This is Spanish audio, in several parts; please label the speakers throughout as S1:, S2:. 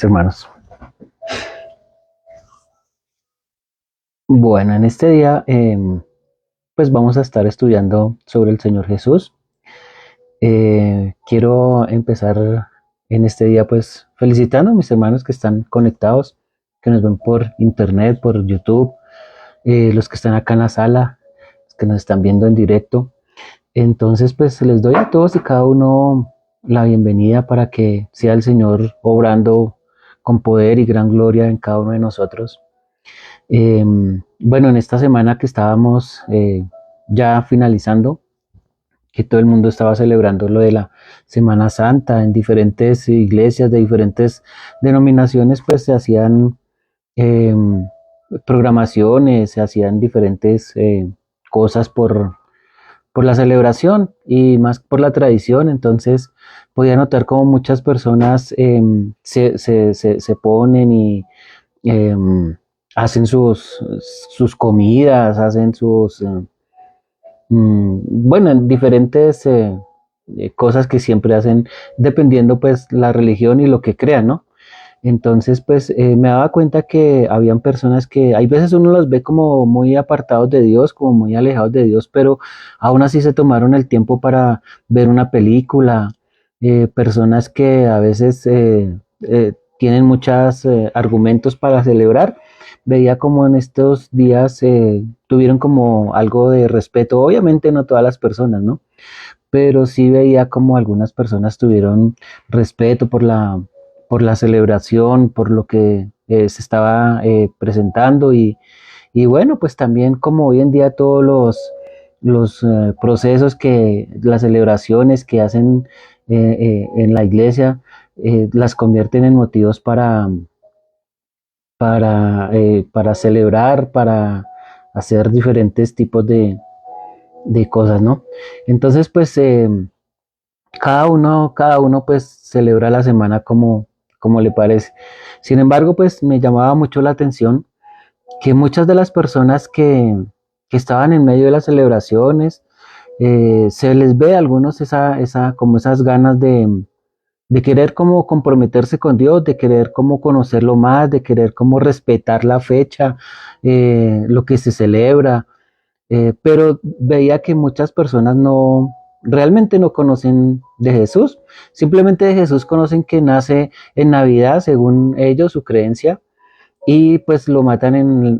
S1: Hermanos. Bueno, en este día pues vamos a estar estudiando sobre el Señor Jesús. Quiero empezar en este día pues felicitando a mis hermanos que están conectados, que nos ven por internet, por YouTube, los que están acá en la sala, los que nos están viendo en directo. Entonces pues les doy a todos y cada uno la bienvenida para que sea el Señor obrando con poder y gran gloria en cada uno de nosotros. Bueno, en esta semana que estábamos ya finalizando, que todo el mundo estaba celebrando lo de la Semana Santa en diferentes iglesias de diferentes denominaciones, pues se hacían eh, programaciones, se hacían diferentes cosas por la celebración y más por la tradición. Entonces podía notar como muchas personas se ponen y eh, hacen sus comidas, hacen bueno, en diferentes cosas que siempre hacen, dependiendo pues la religión y lo que crean, ¿no? Entonces, pues me daba cuenta que habían personas que hay veces uno los ve como muy apartados de Dios, como muy alejados de Dios, pero aún así se tomaron el tiempo para ver una película. Personas que a veces tienen muchos argumentos para celebrar. Veía como en estos días tuvieron como algo de respeto, obviamente no todas las personas, ¿no? Pero sí veía como algunas personas tuvieron respeto por la celebración, por lo que se estaba presentando y bueno, pues también como hoy en día todos los procesos que, las celebraciones que hacen en la iglesia, las convierten en motivos para celebrar, para hacer diferentes tipos de cosas, ¿no? Entonces, pues cada uno pues celebra la semana como le parece. Sin embargo, pues me llamaba mucho la atención que muchas de las personas que estaban en medio de las celebraciones, se les ve a algunos como esas ganas de querer como comprometerse con Dios, de querer como conocerlo más, de querer como respetar la fecha, lo que se celebra, pero veía que muchas personas realmente no conocen de Jesús, simplemente de Jesús conocen que nace en Navidad, según ellos, su creencia, y pues lo matan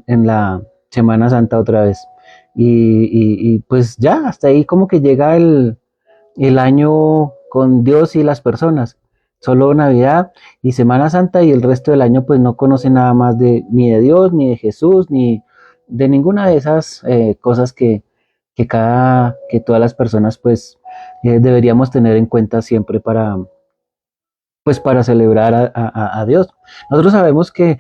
S1: en la Semana Santa otra vez. Y pues ya, hasta ahí como que llega el año con Dios y las personas. Solo Navidad y Semana Santa y el resto del año pues no conocen nada más ni de Dios, ni de Jesús, ni de ninguna de esas cosas que todas las personas pues deberíamos tener en cuenta siempre pues para celebrar a Dios. Nosotros sabemos que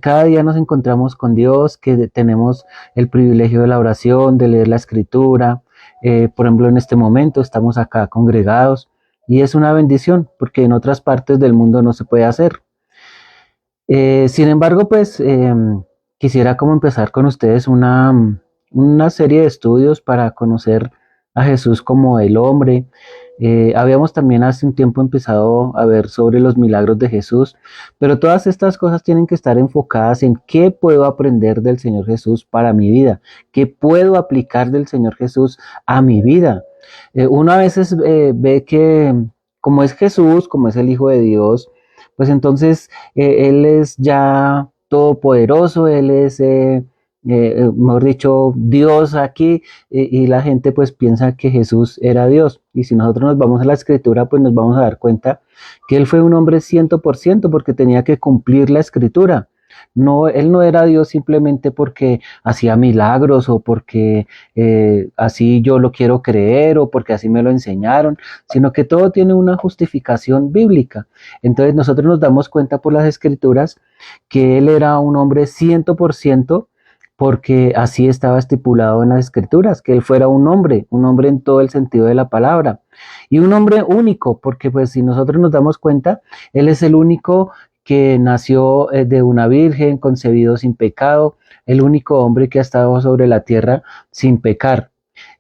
S1: cada día nos encontramos con Dios, que tenemos el privilegio de la oración, de leer la escritura. Por ejemplo, en este momento estamos acá congregados y es una bendición porque en otras partes del mundo no se puede hacer. Sin embargo, pues quisiera como empezar con ustedes una serie de estudios para conocer a Jesús como el hombre. Habíamos también hace un tiempo empezado a ver sobre los milagros de Jesús, pero todas estas cosas tienen que estar enfocadas en qué puedo aprender del Señor Jesús para mi vida, qué puedo aplicar del Señor Jesús a mi vida. Uno a veces ve que como es Jesús, como es el Hijo de Dios, pues entonces Él es ya todopoderoso, Él es, mejor dicho, Dios aquí, y la gente pues piensa que Jesús era Dios. Y si nosotros nos vamos a la escritura, pues nos vamos a dar cuenta que Él fue un hombre 100% porque tenía que cumplir la escritura. No, él no era Dios simplemente porque hacía milagros o porque así yo lo quiero creer o porque así me lo enseñaron, sino que todo tiene una justificación bíblica. Entonces nosotros nos damos cuenta por las escrituras que él era un hombre 100% porque así estaba estipulado en las escrituras, que él fuera un hombre en todo el sentido de la palabra. Y un hombre único, porque pues si nosotros nos damos cuenta, él es el único que nació de una virgen, concebido sin pecado, el único hombre que ha estado sobre la tierra sin pecar.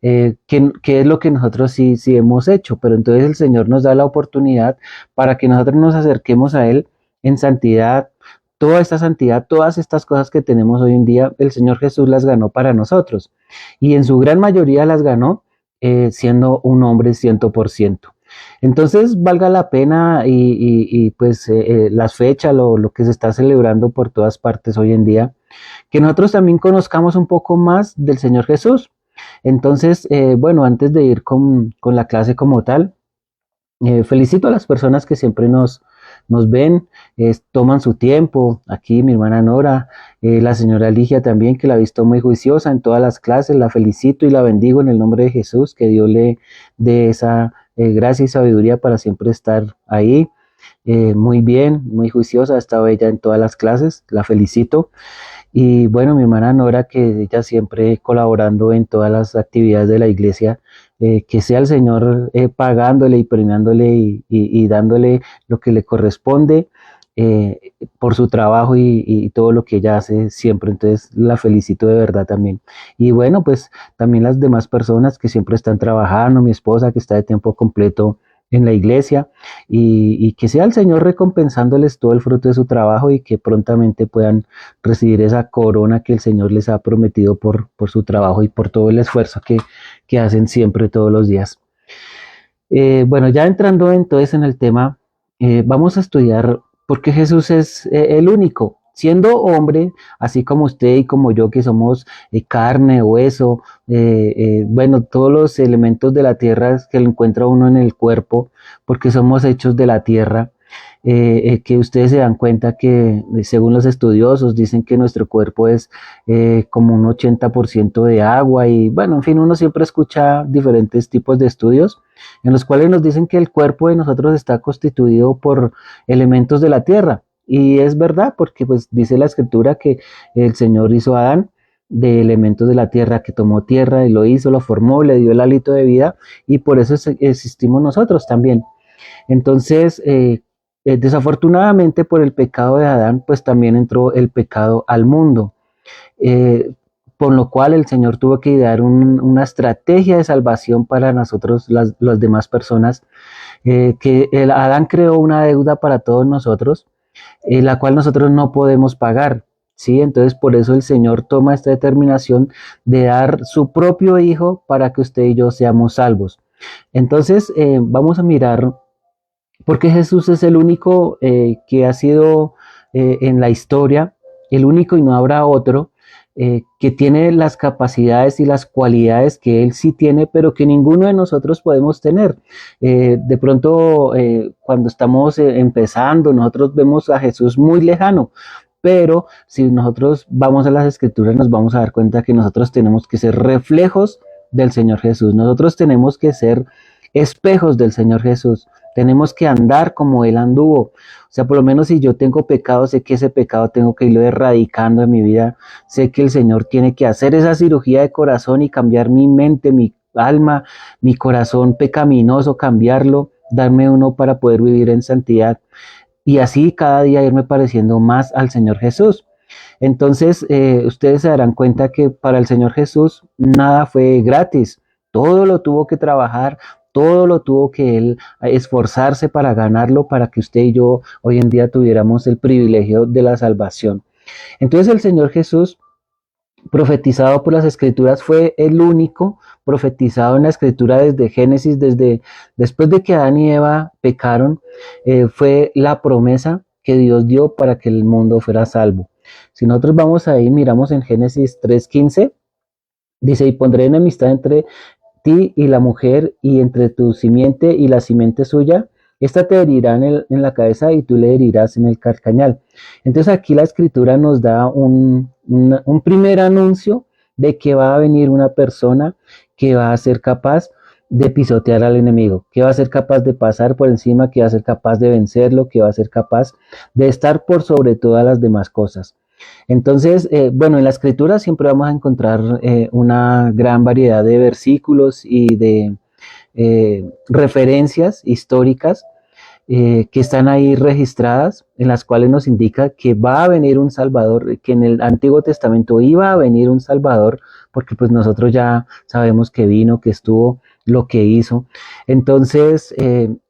S1: Que es lo que nosotros sí hemos hecho, pero entonces el Señor nos da la oportunidad para que nosotros nos acerquemos a Él en santidad. Toda esta santidad, todas estas cosas que tenemos hoy en día, el Señor Jesús las ganó para nosotros. Y en su gran mayoría las ganó siendo un hombre 100%. Entonces, valga la pena pues las fechas, lo que se está celebrando por todas partes hoy en día, que nosotros también conozcamos un poco más del Señor Jesús. Entonces, bueno, antes de ir con la clase como tal, felicito a las personas que siempre nos ven, toman su tiempo. Aquí mi hermana Nora, la señora Ligia también, que la he visto muy juiciosa en todas las clases. La felicito y la bendigo en el nombre de Jesús, que Dios le dé esa gracia y sabiduría para siempre estar ahí. Muy bien, muy juiciosa, ha estado ella en todas las clases, la felicito. Y bueno, mi hermana Nora, que ella siempre colaborando en todas las actividades de la iglesia, que sea el Señor pagándole y premiándole y dándole lo que le corresponde por su trabajo y todo lo que ella hace siempre. Entonces la felicito de verdad también. Y bueno, pues también las demás personas que siempre están trabajando, mi esposa que está de tiempo completo en la iglesia y que sea el Señor recompensándoles todo el fruto de su trabajo y que prontamente puedan recibir esa corona que el Señor les ha prometido por su trabajo y por todo el esfuerzo que hacen siempre todos los días. Bueno, ya entrando entonces en el tema, vamos a estudiar por qué Jesús es el único. Siendo hombre, así como usted y como yo, que somos carne, hueso, bueno, todos los elementos de la tierra que lo encuentra uno en el cuerpo, porque somos hechos de la tierra, que ustedes se dan cuenta que según los estudiosos dicen que nuestro cuerpo es como un 80% de agua y bueno, en fin, uno siempre escucha diferentes tipos de estudios en los cuales nos dicen que el cuerpo de nosotros está constituido por elementos de la tierra. Y es verdad, porque pues dice la escritura que el Señor hizo a Adán de elementos de la tierra, que tomó tierra y lo hizo, lo formó, le dio el hálito de vida y por eso existimos nosotros también. Entonces, desafortunadamente por el pecado de Adán, pues también entró el pecado al mundo, eh, por lo cual el Señor tuvo que dar una estrategia de salvación para nosotros, las demás personas, que el Adán creó una deuda para todos nosotros, la cual nosotros no podemos pagar. ¿Sí? Entonces por eso el Señor toma esta determinación de dar su propio Hijo para que usted y yo seamos salvos. Entonces vamos a mirar porque Jesús es el único que ha sido en la historia, el único y no habrá otro, que tiene las capacidades y las cualidades que Él sí tiene, pero que ninguno de nosotros podemos tener. De pronto, cuando estamos empezando, nosotros vemos a Jesús muy lejano, pero si nosotros vamos a las escrituras nos vamos a dar cuenta que nosotros tenemos que ser reflejos del Señor Jesús, nosotros tenemos que ser espejos del Señor Jesús. Tenemos que andar como Él anduvo. O sea, por lo menos si yo tengo pecado, sé que ese pecado tengo que irlo erradicando en mi vida. Sé que el Señor tiene que hacer esa cirugía de corazón y cambiar mi mente, mi alma, mi corazón pecaminoso, cambiarlo, darme uno para poder vivir en santidad. Y así cada día irme pareciendo más al Señor Jesús. Entonces, ustedes se darán cuenta que para el Señor Jesús nada fue gratis. Todo lo tuvo que trabajar, todo lo tuvo que Él esforzarse para ganarlo, para que usted y yo hoy en día tuviéramos el privilegio de la salvación. Entonces el Señor Jesús, profetizado por las Escrituras, fue el único profetizado en la Escritura desde Génesis, desde después de que Adán y Eva pecaron, fue la promesa que Dios dio para que el mundo fuera salvo. Si nosotros vamos ahí, miramos en Génesis 3:15, dice, y pondré enemistad entre ti y la mujer, y entre tu simiente y la simiente suya, esta te herirá en la cabeza y tú le herirás en el calcañal. Entonces aquí la escritura nos da un primer anuncio de que va a venir una persona que va a ser capaz de pisotear al enemigo, que va a ser capaz de pasar por encima, que va a ser capaz de vencerlo, que va a ser capaz de estar por sobre todas las demás cosas. Entonces, bueno, en la escritura siempre vamos a encontrar una gran variedad de versículos y de referencias históricas que están ahí registradas, en las cuales nos indica que va a venir un Salvador, que en el Antiguo Testamento iba a venir un Salvador, porque pues nosotros ya sabemos que vino, que estuvo, lo que hizo. Entonces,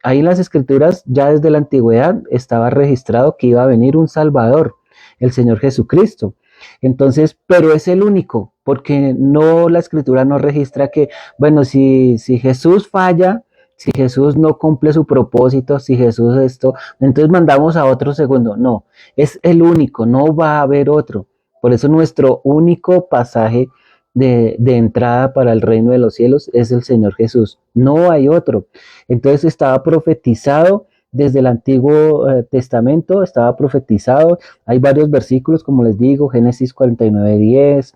S1: ahí en las Escrituras, ya desde la antigüedad, estaba registrado que iba a venir un Salvador, el Señor Jesucristo. Entonces, pero es el único, porque no, la Escritura no registra que, bueno, si Jesús falla, si Jesús no cumple su propósito, si Jesús esto, entonces mandamos a otro segundo. No, es el único, no va a haber otro. Por eso nuestro único pasaje de entrada para el reino de los cielos es el Señor Jesús. No hay otro. Entonces estaba profetizado desde el Antiguo Testamento, estaba profetizado. Hay varios versículos, como les digo, Génesis 49:10,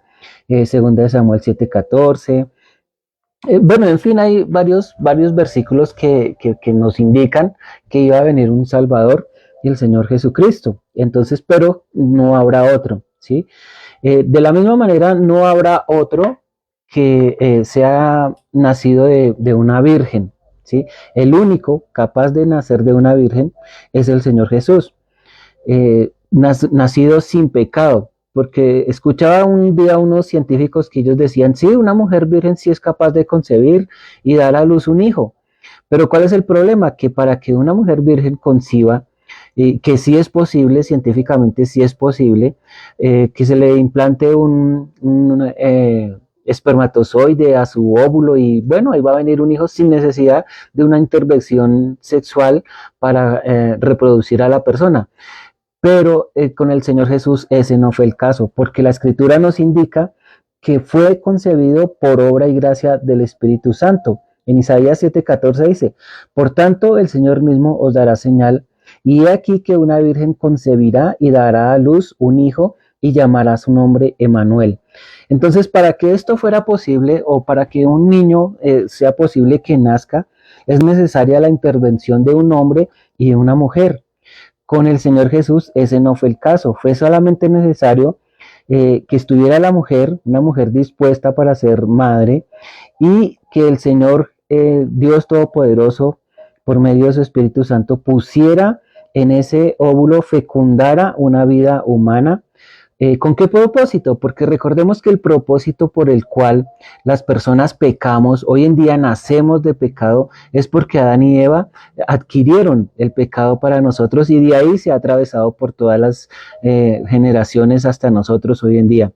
S1: 2 de Samuel 7:14. Bueno, en fin, hay varios versículos que nos indican que iba a venir un Salvador y el Señor Jesucristo. Entonces, pero no habrá otro, ¿sí? De la misma manera, no habrá otro que sea nacido de una virgen, ¿sí? El único capaz de nacer de una virgen es el Señor Jesús, nacido sin pecado, porque escuchaba un día a unos científicos que ellos decían, sí, una mujer virgen sí es capaz de concebir y dar a luz un hijo, pero ¿cuál es el problema? Que para que una mujer virgen conciba, que sí es posible, científicamente sí es posible, que se le implante un espermatozoide a su óvulo y bueno, ahí va a venir un hijo sin necesidad de una intervención sexual para reproducir a la persona. Pero con el Señor Jesús ese no fue el caso, porque la Escritura nos indica que fue concebido por obra y gracia del Espíritu Santo. En Isaías 7:14 dice, por tanto el Señor mismo os dará señal, y he aquí que una virgen concebirá y dará a luz un hijo y llamará su nombre Emanuel. Entonces, para que esto fuera posible o para que un niño sea posible que nazca, es necesaria la intervención de un hombre y de una mujer. Con el Señor Jesús ese no fue el caso, fue solamente necesario que estuviera la mujer, una mujer dispuesta para ser madre, y que el Señor Dios Todopoderoso, por medio de su Espíritu Santo, pusiera en ese óvulo, fecundara una vida humana. ¿Con qué propósito? Porque recordemos que el propósito por el cual las personas pecamos, hoy en día nacemos de pecado, es porque Adán y Eva adquirieron el pecado para nosotros y de ahí se ha atravesado por todas las generaciones hasta nosotros hoy en día.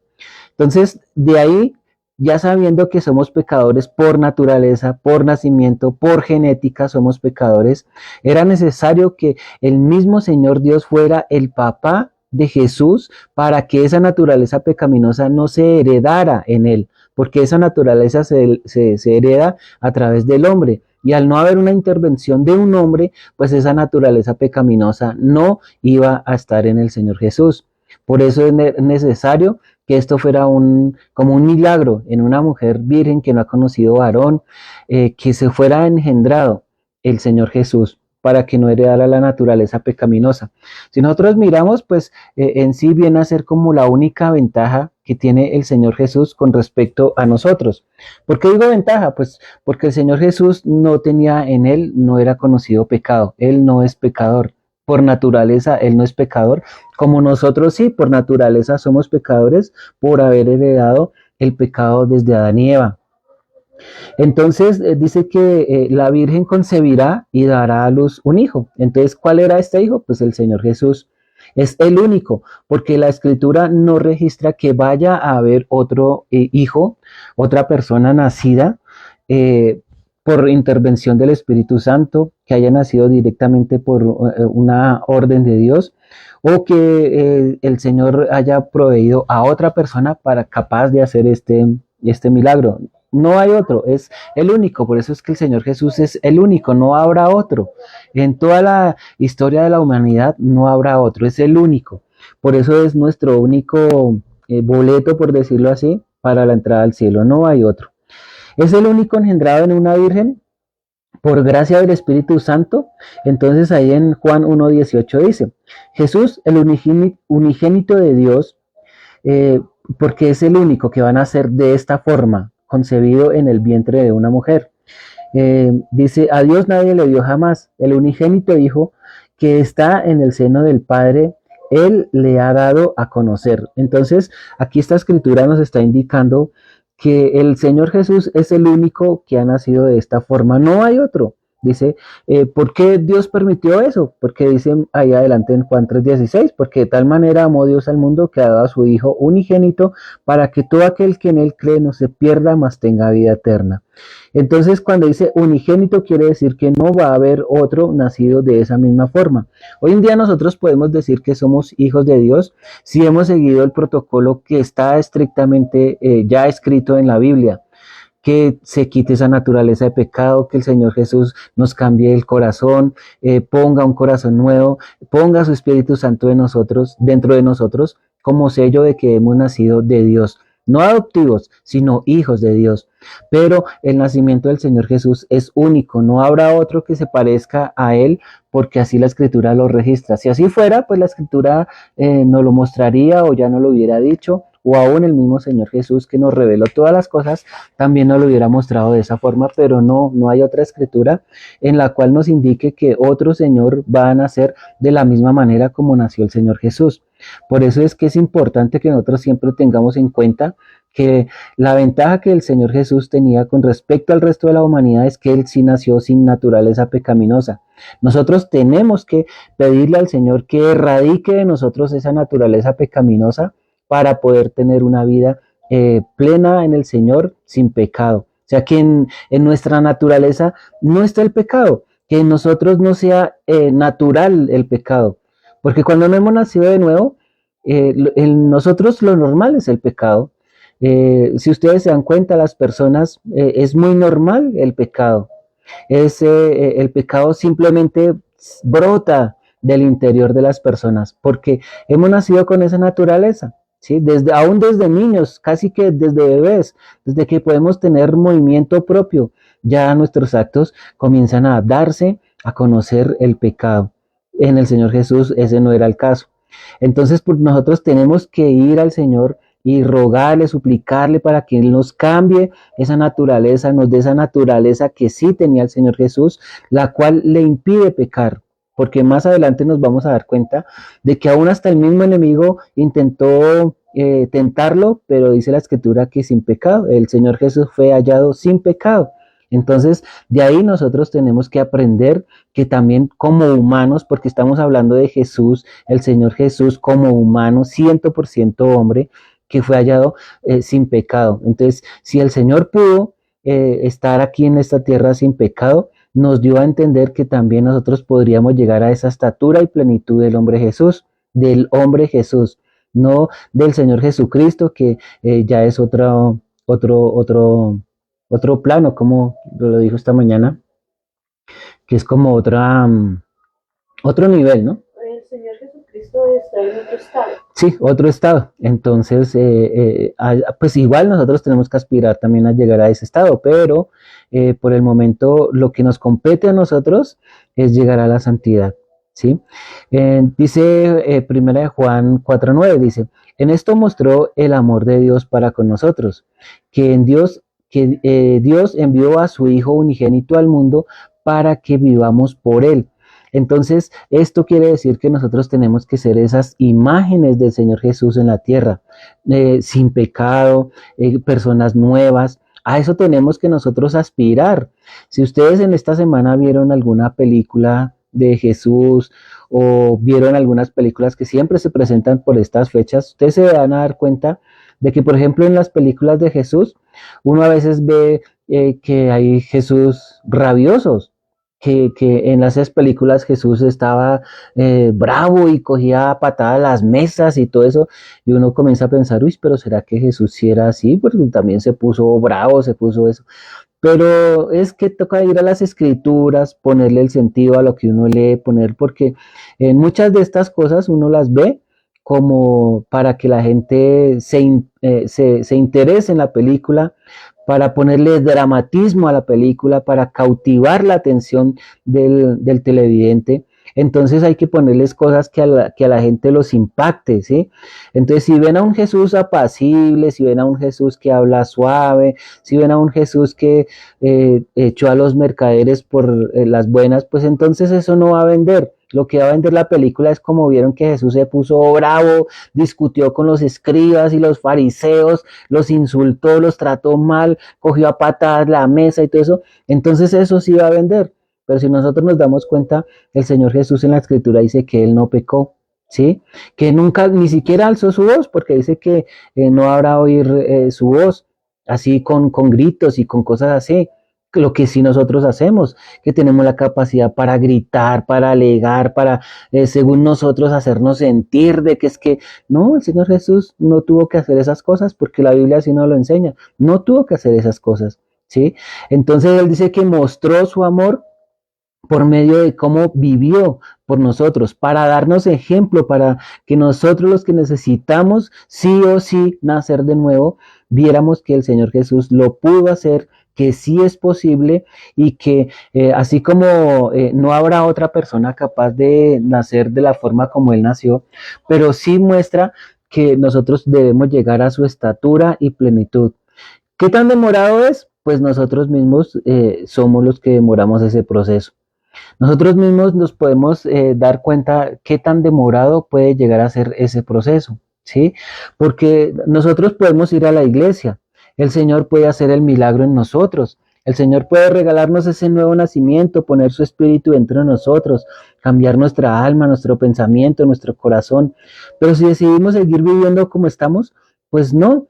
S1: Entonces, de ahí, ya sabiendo que somos pecadores por naturaleza, por nacimiento, por genética, somos pecadores, era necesario que el mismo Señor Dios fuera el papá de Jesús para que esa naturaleza pecaminosa no se heredara en él, porque esa naturaleza se hereda a través del hombre. Y al no haber una intervención de un hombre, pues esa naturaleza pecaminosa no iba a estar en el Señor Jesús. Por eso es necesario que esto fuera como un milagro en una mujer virgen que no ha conocido varón, que se fuera engendrado el Señor Jesús para que no heredara la naturaleza pecaminosa. Si nosotros miramos, pues en sí viene a ser como la única ventaja que tiene el Señor Jesús con respecto a nosotros. ¿Por qué digo ventaja? Pues porque el Señor Jesús no tenía en él, no era conocido pecado, él no es pecador. Por naturaleza, él no es pecador, como nosotros sí, por naturaleza somos pecadores por haber heredado el pecado desde Adán y Eva. Entonces dice que la Virgen concebirá y dará a luz un hijo. Entonces, ¿cuál era este hijo? Pues el Señor Jesús. Es el único, porque la Escritura no registra que vaya a haber otro hijo, otra persona nacida por intervención del Espíritu Santo, que haya nacido directamente por una orden de Dios, o que el Señor haya proveído a otra persona para capaz de hacer este milagro. No hay otro, es el único, por eso es que el Señor Jesús es el único, no habrá otro. En toda la historia de la humanidad no habrá otro, es el único. Por eso es nuestro único boleto, por decirlo así, para la entrada al cielo, no hay otro. Es el único engendrado en una virgen por gracia del Espíritu Santo. Entonces ahí en Juan 1:18 dice, Jesús, el unigénito de Dios, porque es el único que va a nacer de esta forma, concebido en el vientre de una mujer. Dice, a Dios nadie le dio jamás, el unigénito Hijo que está en el seno del Padre, Él le ha dado a conocer. Entonces, aquí esta escritura nos está indicando que el Señor Jesús es el único que ha nacido de esta forma, no hay otro. Dice, ¿por qué Dios permitió eso? Porque dice ahí adelante en Juan 3:16, porque de tal manera amó Dios al mundo que ha dado a su Hijo unigénito para que todo aquel que en Él cree no se pierda, mas tenga vida eterna. Entonces, cuando dice unigénito, quiere decir que no va a haber otro nacido de esa misma forma. Hoy en día nosotros podemos decir que somos hijos de Dios si hemos seguido el protocolo que está estrictamente ya escrito en la Biblia, que se quite esa naturaleza de pecado, que el Señor Jesús nos cambie el corazón, ponga un corazón nuevo, ponga su Espíritu Santo en nosotros, dentro de nosotros, como sello de que hemos nacido de Dios. No adoptivos, sino hijos de Dios. Pero el nacimiento del Señor Jesús es único, no habrá otro que se parezca a Él, porque así la Escritura lo registra. Si así fuera, pues la Escritura nos lo mostraría o ya no lo hubiera dicho, o aún el mismo Señor Jesús que nos reveló todas las cosas, también nos lo hubiera mostrado de esa forma, pero no hay otra escritura en la cual nos indique que otro Señor va a nacer de la misma manera como nació el Señor Jesús. Por eso es que es importante que nosotros siempre tengamos en cuenta que la ventaja que el Señor Jesús tenía con respecto al resto de la humanidad es que Él sí nació sin naturaleza pecaminosa. Nosotros tenemos que pedirle al Señor que erradique de nosotros esa naturaleza pecaminosa para poder tener una vida plena en el Señor sin pecado. O sea, que en nuestra naturaleza no está el pecado, que en nosotros no sea natural el pecado. Porque cuando no hemos nacido de nuevo, en nosotros lo normal es el pecado. Si ustedes se dan cuenta, las personas, es muy normal el pecado. El pecado simplemente brota del interior de las personas, porque hemos nacido con esa naturaleza. ¿Sí? Aún desde niños, casi que desde bebés, desde que podemos tener movimiento propio, ya nuestros actos comienzan a darse a conocer el pecado. En el Señor Jesús ese no era el caso. Entonces, pues, nosotros tenemos que ir al Señor y rogarle, suplicarle para que Él nos cambie esa naturaleza, nos dé esa naturaleza que sí tenía el Señor Jesús, la cual le impide pecar. Porque más adelante nos vamos a dar cuenta de que aún hasta el mismo enemigo intentó tentarlo, pero dice la Escritura que sin pecado, el Señor Jesús fue hallado sin pecado. Entonces, de ahí nosotros tenemos que aprender que también como humanos, porque estamos hablando de Jesús, el Señor Jesús como humano, 100% hombre, que fue hallado sin pecado. Entonces, si el Señor pudo estar aquí en esta tierra sin pecado, nos dio a entender que también nosotros podríamos llegar a esa estatura y plenitud del hombre Jesús, no del Señor Jesucristo, que ya es otro plano, como lo dijo esta mañana, que es como otro nivel, ¿no?
S2: El Señor Jesucristo está en otro estado.
S1: Sí, otro estado. Entonces, pues igual nosotros tenemos que aspirar también a llegar a ese estado, pero por el momento lo que nos compete a nosotros es llegar a la santidad. ¿Sí? Dice Primera de Juan 4:9, dice, en esto mostró el amor de Dios para con nosotros, que Dios envió a su Hijo unigénito al mundo para que vivamos por Él. Entonces, esto quiere decir que nosotros tenemos que ser esas imágenes del Señor Jesús en la tierra, sin pecado, personas nuevas. A eso tenemos que nosotros aspirar. Si ustedes en esta semana vieron alguna película de Jesús o vieron algunas películas que siempre se presentan por estas fechas, ustedes se van a dar cuenta de que, por ejemplo, en las películas de Jesús, uno a veces ve que hay Jesús rabiosos, que en esas películas Jesús estaba bravo y cogía patadas las mesas y todo eso, y uno comienza a pensar, uy, pero ¿será que Jesús sí era así? Porque también se puso bravo, se puso eso. Pero es que toca ir a las escrituras, ponerle el sentido a lo que uno lee, porque en muchas de estas cosas uno las ve como para que la gente se interese en la película, para ponerle dramatismo a la película, para cautivar la atención del televidente. Entonces hay que ponerles cosas que a la gente los impacte, ¿sí? Entonces si ven a un Jesús apacible, si ven a un Jesús que habla suave, si ven a un Jesús que echó a los mercaderes por las buenas, pues entonces eso no va a vender. Lo que va a vender la película es como vieron que Jesús se puso bravo, discutió con los escribas y los fariseos, los insultó, los trató mal, cogió a patadas la mesa y todo eso. Entonces eso sí va a vender. Pero si nosotros nos damos cuenta, el Señor Jesús en la Escritura dice que Él no pecó, ¿sí? Que nunca, ni siquiera alzó su voz, porque dice que no habrá oír su voz, así con gritos y con cosas así. Lo que sí nosotros hacemos, que tenemos la capacidad para gritar, para alegar, para, según nosotros, hacernos sentir de que es que, no, el Señor Jesús no tuvo que hacer esas cosas, porque la Biblia así nos lo enseña, no tuvo que hacer esas cosas, ¿sí? Entonces Él dice que mostró su amor por medio de cómo vivió por nosotros, para darnos ejemplo, para que nosotros los que necesitamos sí o sí nacer de nuevo, viéramos que el Señor Jesús lo pudo hacer, que sí es posible y que así como no habrá otra persona capaz de nacer de la forma como Él nació, pero sí muestra que nosotros debemos llegar a su estatura y plenitud. ¿Qué tan demorado es? Pues nosotros mismos somos los que demoramos ese proceso. Nosotros mismos nos podemos dar cuenta qué tan demorado puede llegar a ser ese proceso, ¿sí? Porque nosotros podemos ir a la iglesia, el Señor puede hacer el milagro en nosotros, el Señor puede regalarnos ese nuevo nacimiento, poner su espíritu dentro de nosotros, cambiar nuestra alma, nuestro pensamiento, nuestro corazón. Pero si decidimos seguir viviendo como estamos, pues no,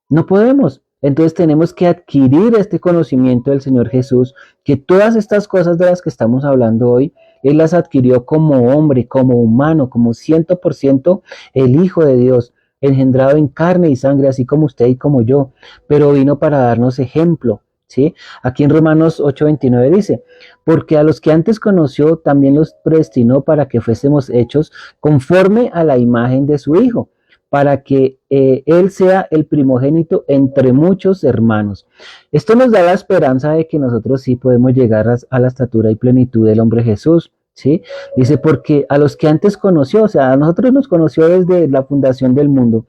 S1: no podemos. Entonces tenemos que adquirir este conocimiento del Señor Jesús, que todas estas cosas de las que estamos hablando hoy, Él las adquirió como hombre, como humano, como 100% el Hijo de Dios, engendrado en carne y sangre, así como usted y como yo, pero vino para darnos ejemplo. ¿Sí? Aquí en Romanos 8:29 dice, porque a los que antes conoció también los predestinó para que fuésemos hechos conforme a la imagen de su Hijo, para que Él sea el primogénito entre muchos hermanos. Esto nos da la esperanza de que nosotros sí podemos llegar a la estatura y plenitud del hombre Jesús. ¿Sí? Dice, porque a los que antes conoció, o sea, a nosotros nos conoció desde la fundación del mundo,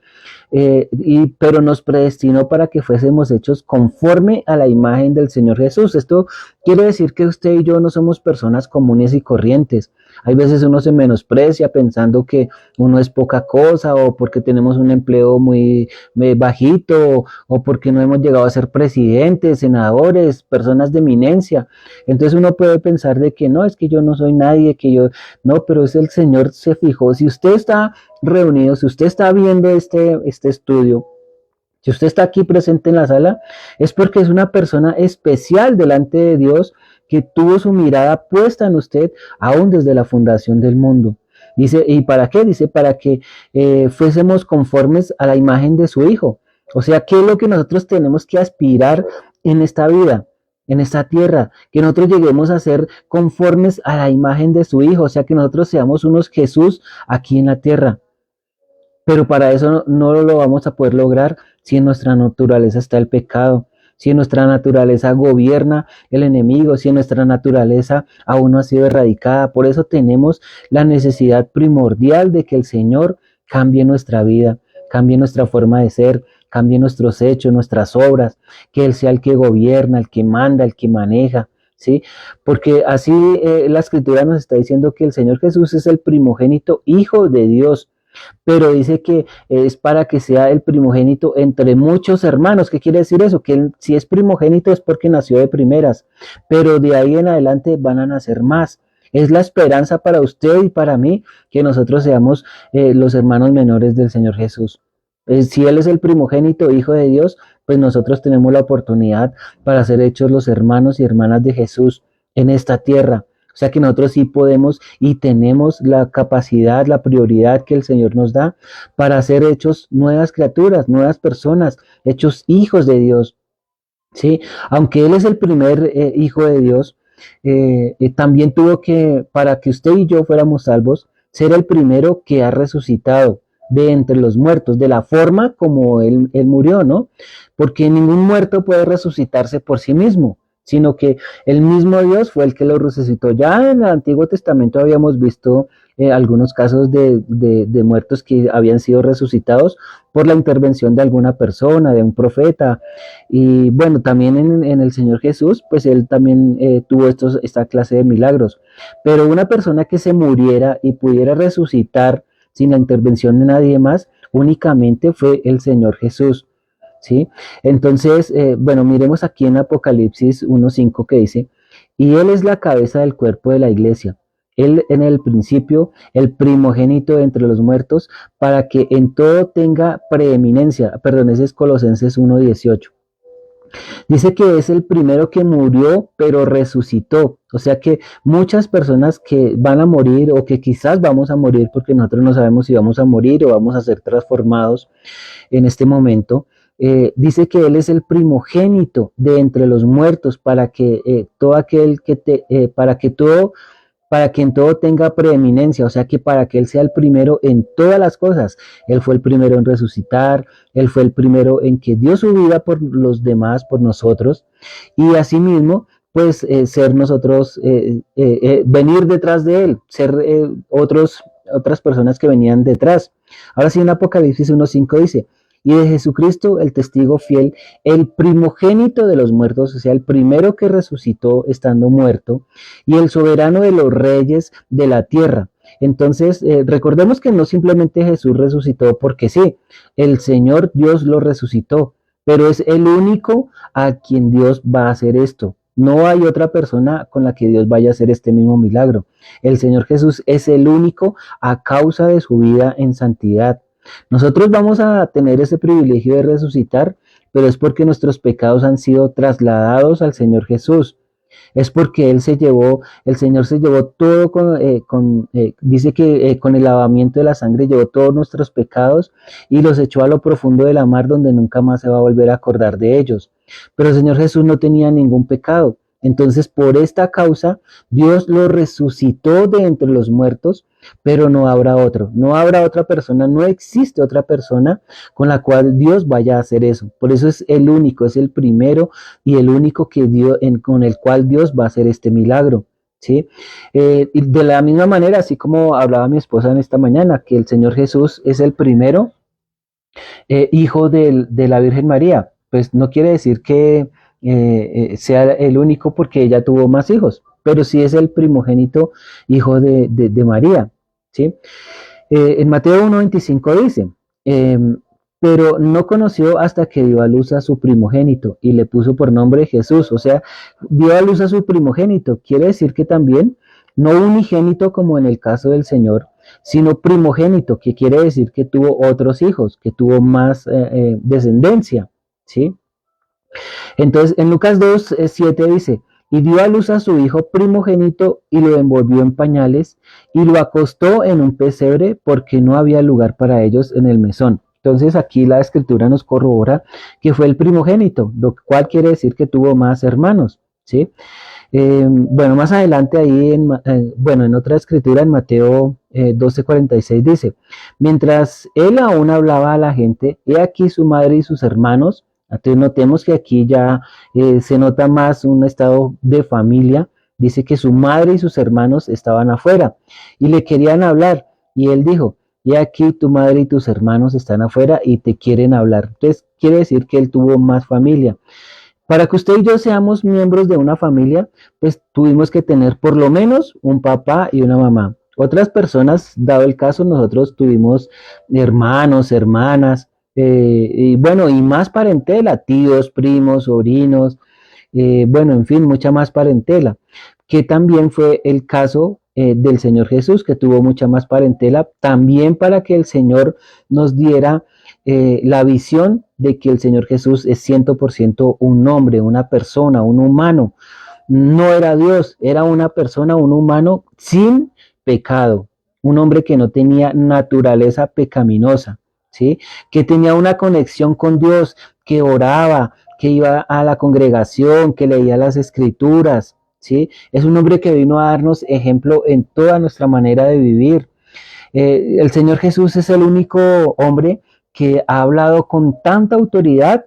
S1: pero nos predestinó para que fuésemos hechos conforme a la imagen del Señor Jesús. Esto quiere decir que usted y yo no somos personas comunes y corrientes. Hay veces uno se menosprecia pensando que uno es poca cosa o porque tenemos un empleo muy bajito o porque no hemos llegado a ser presidentes, senadores, personas de eminencia. Entonces uno puede pensar de que no, es que yo no soy nadie, que yo no, pero es el Señor se fijó. Si usted está reunido, si usted está viendo este estudio, si usted está aquí presente en la sala, es porque es una persona especial delante de Dios que tuvo su mirada puesta en usted aún desde la fundación del mundo. Dice, ¿y para qué? Dice, para que fuésemos conformes a la imagen de su Hijo. O sea, ¿qué es lo que nosotros tenemos que aspirar en esta vida? En esta tierra, que nosotros lleguemos a ser conformes a la imagen de su Hijo, o sea, que nosotros seamos unos Jesús aquí en la tierra. Pero para eso no lo vamos a poder lograr si en nuestra naturaleza está el pecado, si en nuestra naturaleza gobierna el enemigo, si en nuestra naturaleza aún no ha sido erradicada. Por eso tenemos la necesidad primordial de que el Señor cambie nuestra vida, cambie nuestra forma de ser, cambie nuestros hechos, nuestras obras, que Él sea el que gobierna, el que manda, el que maneja. ¿Sí? Porque así la Escritura nos está diciendo que el Señor Jesús es el primogénito Hijo de Dios, pero dice que es para que sea el primogénito entre muchos hermanos. ¿Qué quiere decir eso? Que él, si es primogénito es porque nació de primeras, pero de ahí en adelante van a nacer más. Es la esperanza para usted y para mí que nosotros seamos los hermanos menores del Señor Jesús. Si Él es el primogénito Hijo de Dios, pues nosotros tenemos la oportunidad para ser hechos los hermanos y hermanas de Jesús en esta tierra. O sea que nosotros sí podemos y tenemos la capacidad, la prioridad que el Señor nos da para ser hechos nuevas criaturas, nuevas personas, hechos hijos de Dios. ¿Sí? Aunque Él es el primer hijo de Dios, también tuvo que, para que usted y yo fuéramos salvos, ser el primero que ha resucitado de entre los muertos, de la forma como él murió, ¿no? Porque ningún muerto puede resucitarse por sí mismo. sino que el mismo Dios fue el que lo resucitó. Ya en el Antiguo Testamento habíamos visto algunos casos de muertos que habían sido resucitados por la intervención de alguna persona, de un profeta. Y bueno, también en el Señor Jesús, pues él también tuvo esta clase de milagros. Pero una persona que se muriera y pudiera resucitar sin la intervención de nadie más, únicamente fue el Señor Jesús. ¿Sí? Entonces, bueno, miremos aquí en Apocalipsis 1:5 que dice, y Él es la cabeza del cuerpo de la iglesia. Él en el principio, el primogénito entre los muertos, para que en todo tenga preeminencia. Perdón, ese es Colosenses 1:18. Dice que es el primero que murió, pero resucitó. O sea que muchas personas que van a morir o que quizás vamos a morir, porque nosotros no sabemos si vamos a morir o vamos a ser transformados en este momento, dice que Él es el primogénito de entre los muertos para que todo aquel que para que en todo tenga preeminencia, o sea que para que Él sea el primero en todas las cosas. Él fue el primero en resucitar, Él fue el primero en que dio su vida por los demás, por nosotros, y asimismo, pues ser nosotros, venir detrás de Él, ser otras personas que venían detrás. Ahora sí en Apocalipsis 1:5 dice, y de Jesucristo el testigo fiel, el primogénito de los muertos, o sea, el primero que resucitó estando muerto, y el soberano de los reyes de la tierra. Entonces, recordemos que no simplemente Jesús resucitó porque sí, el Señor Dios lo resucitó, pero es el único a quien Dios va a hacer esto. No hay otra persona con la que Dios vaya a hacer este mismo milagro. El Señor Jesús es el único a causa de su vida en santidad. Nosotros vamos a tener ese privilegio de resucitar, pero es porque nuestros pecados han sido trasladados al Señor Jesús. Es porque el Señor se llevó todo dice que con el lavamiento de la sangre llevó todos nuestros pecados y los echó a lo profundo de la mar donde nunca más se va a volver a acordar de ellos. Pero el Señor Jesús no tenía ningún pecado. Entonces, por esta causa, Dios lo resucitó de entre los muertos, pero no habrá otro, no habrá otra persona, no existe otra persona con la cual Dios vaya a hacer eso. Por eso es el único, es el primero y el único con el cual Dios va a hacer este milagro. ¿Sí? Y de la misma manera, así como hablaba mi esposa en esta mañana, que el Señor Jesús es el primero hijo de la Virgen María, pues no quiere decir que sea el único porque ella tuvo más hijos, pero sí es el primogénito hijo de María. ¿Sí? En Mateo 1:25 dice, pero no conoció hasta que dio a luz a su primogénito y le puso por nombre Jesús, o sea, dio a luz a su primogénito, quiere decir que también, no unigénito como en el caso del Señor, sino primogénito, que quiere decir que tuvo otros hijos, que tuvo más descendencia, ¿sí? Entonces, en Lucas 2:7 dice, y dio a luz a su hijo primogénito y lo envolvió en pañales y lo acostó en un pesebre porque no había lugar para ellos en el mesón. Entonces aquí la escritura nos corrobora que fue el primogénito, lo cual quiere decir que tuvo más hermanos, ¿sí? Bueno, más adelante ahí, en otra escritura, en Mateo 12:46 dice, mientras él aún hablaba a la gente, he aquí su madre y sus hermanos. Entonces notemos que aquí ya se nota más un estado de familia. Dice que su madre y sus hermanos estaban afuera y le querían hablar. Y él dijo, y aquí tu madre y tus hermanos están afuera y te quieren hablar. Entonces quiere decir que él tuvo más familia. Para que usted y yo seamos miembros de una familia, pues tuvimos que tener por lo menos un papá y una mamá. Otras personas, dado el caso, nosotros tuvimos hermanos, hermanas, y bueno, y más parentela, tíos, primos, sobrinos, bueno, en fin, mucha más parentela, que también fue el caso del Señor Jesús, que tuvo mucha más parentela, también para que el Señor nos diera la visión de que el Señor Jesús es 100% un hombre, una persona, un humano. No era Dios, era una persona, un humano sin pecado, un hombre que no tenía naturaleza pecaminosa, ¿sí? Que tenía una conexión con Dios, que oraba, que iba a la congregación, que leía las escrituras, ¿sí? Es un hombre que vino a darnos ejemplo en toda nuestra manera de vivir. El Señor Jesús es el único hombre que ha hablado con tanta autoridad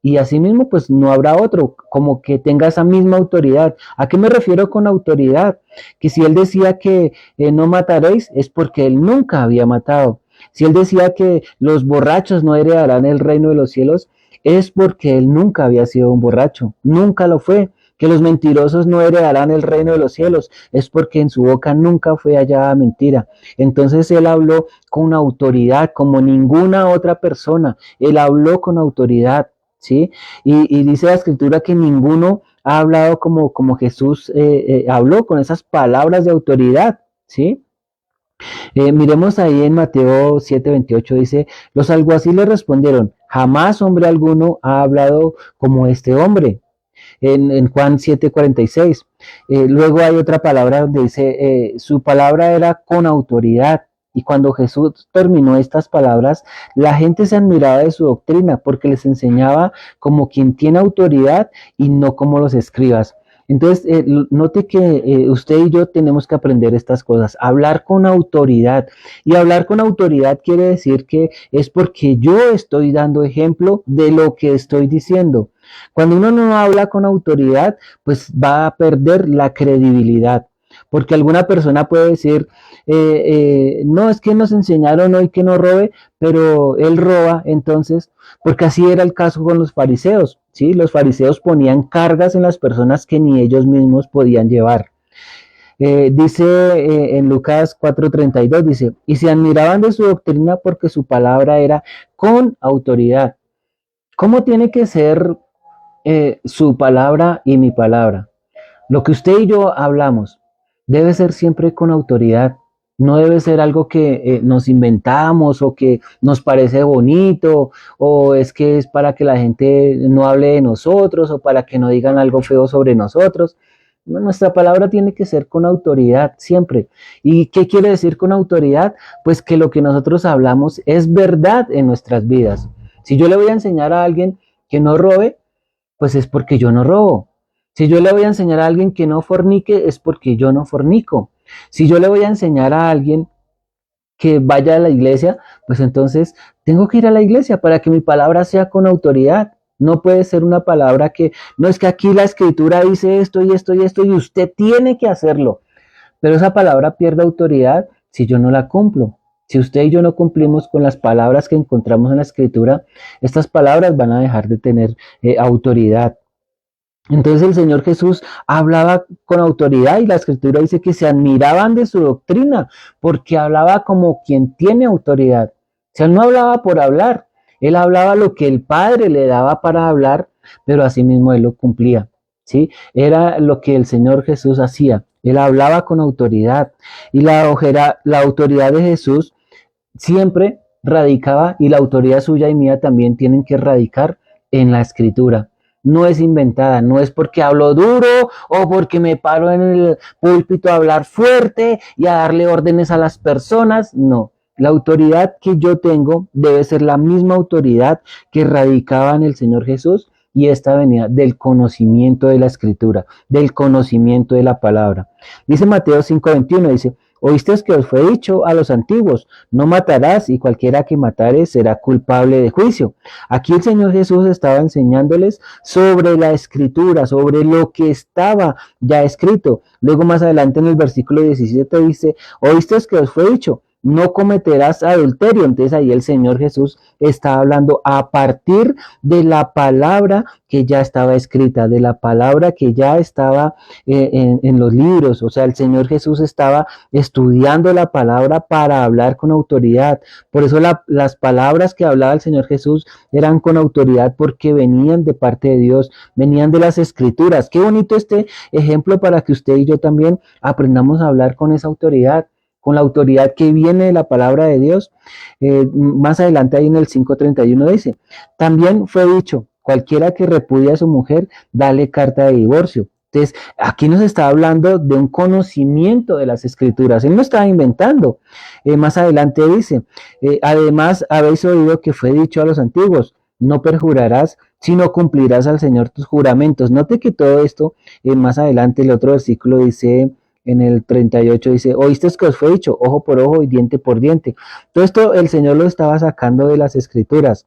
S1: y asimismo pues no habrá otro como que tenga esa misma autoridad. ¿A qué me refiero con autoridad? Que si él decía que no mataréis es porque él nunca había matado. Si él decía que los borrachos no heredarán el reino de los cielos, es porque él nunca había sido un borracho, nunca lo fue. Que los mentirosos no heredarán el reino de los cielos, es porque en su boca nunca fue hallada mentira. Entonces él habló con autoridad, como ninguna otra persona. Él habló con autoridad, ¿sí? Y dice la escritura que ninguno ha hablado como Jesús habló, con esas palabras de autoridad, ¿sí? Miremos ahí en Mateo 7:28 dice, los alguaciles respondieron, jamás hombre alguno ha hablado como este hombre. En Juan 7:46. Luego hay otra palabra donde dice, su palabra era con autoridad. Y cuando Jesús terminó estas palabras, la gente se admiraba de su doctrina porque les enseñaba como quien tiene autoridad y no como los escribas. Entonces, note que usted y yo tenemos que aprender estas cosas, hablar con autoridad. Y hablar con autoridad quiere decir que es porque yo estoy dando ejemplo de lo que estoy diciendo. Cuando uno no habla con autoridad, pues va a perder la credibilidad. Porque alguna persona puede decir, no, es que nos enseñaron hoy que no robe, pero él roba, entonces, porque así era el caso con los fariseos, ¿sí? Los fariseos ponían cargas en las personas que ni ellos mismos podían llevar. Dice en Lucas 4:32, dice, y se admiraban de su doctrina porque su palabra era con autoridad. ¿Cómo tiene que ser su palabra y mi palabra? Lo que usted y yo hablamos debe ser siempre con autoridad. No debe ser algo que nos inventamos o que nos parece bonito o es que es para que la gente no hable de nosotros o para que no digan algo feo sobre nosotros. No, nuestra palabra tiene que ser con autoridad siempre. ¿Y qué quiere decir con autoridad? Pues que lo que nosotros hablamos es verdad en nuestras vidas. Si yo le voy a enseñar a alguien que no robe, pues es porque yo no robo. Si yo le voy a enseñar a alguien que no fornique, es porque yo no fornico. Si yo le voy a enseñar a alguien que vaya a la iglesia, pues entonces tengo que ir a la iglesia para que mi palabra sea con autoridad. No puede ser una palabra que, no es que aquí la escritura dice esto y esto y esto y usted tiene que hacerlo. Pero esa palabra pierde autoridad si yo no la cumplo. Si usted y yo no cumplimos con las palabras que encontramos en la escritura, estas palabras van a dejar de tener autoridad. Entonces el Señor Jesús hablaba con autoridad y la escritura dice que se admiraban de su doctrina porque hablaba como quien tiene autoridad. O sea, él no hablaba por hablar, él hablaba lo que el Padre le daba para hablar, pero asimismo él lo cumplía. ¿Sí? Era lo que el Señor Jesús hacía. Él hablaba con autoridad y la autoridad de Jesús siempre radicaba y la autoridad suya y mía también tienen que radicar en la escritura. No es inventada, no es porque hablo duro o porque me paro en el púlpito a hablar fuerte y a darle órdenes a las personas, no. La autoridad que yo tengo debe ser la misma autoridad que radicaba en el Señor Jesús y esta venía del conocimiento de la escritura, del conocimiento de la palabra. Dice Mateo 5:21, dice, oísteis que os fue dicho a los antiguos, no matarás y cualquiera que matare será culpable de juicio. Aquí el Señor Jesús estaba enseñándoles sobre la escritura, sobre lo que estaba ya escrito. Luego más adelante en el versículo 17 dice, oísteis que os fue dicho, no cometerás adulterio. Entonces ahí el Señor Jesús está hablando a partir de la palabra que ya estaba escrita, de la palabra que ya estaba en los libros. O sea, el Señor Jesús estaba estudiando la palabra para hablar con autoridad. Por eso las palabras que hablaba el Señor Jesús eran con autoridad porque venían de parte de Dios, venían de las escrituras. Qué bonito este ejemplo para que usted y yo también aprendamos a hablar con esa autoridad, con la autoridad que viene de la palabra de Dios. Más adelante ahí en el 5:31 dice, también fue dicho, cualquiera que repudia a su mujer, dale carta de divorcio. Entonces, aquí nos está hablando de un conocimiento de las escrituras. Él no estaba inventando. Más adelante dice, además habéis oído que fue dicho a los antiguos, no perjurarás, sino cumplirás al Señor tus juramentos. Note que todo esto, más adelante el otro versículo dice, en el 38 dice, oíste que os fue dicho, ojo por ojo y diente por diente. Todo esto el Señor lo estaba sacando de las escrituras.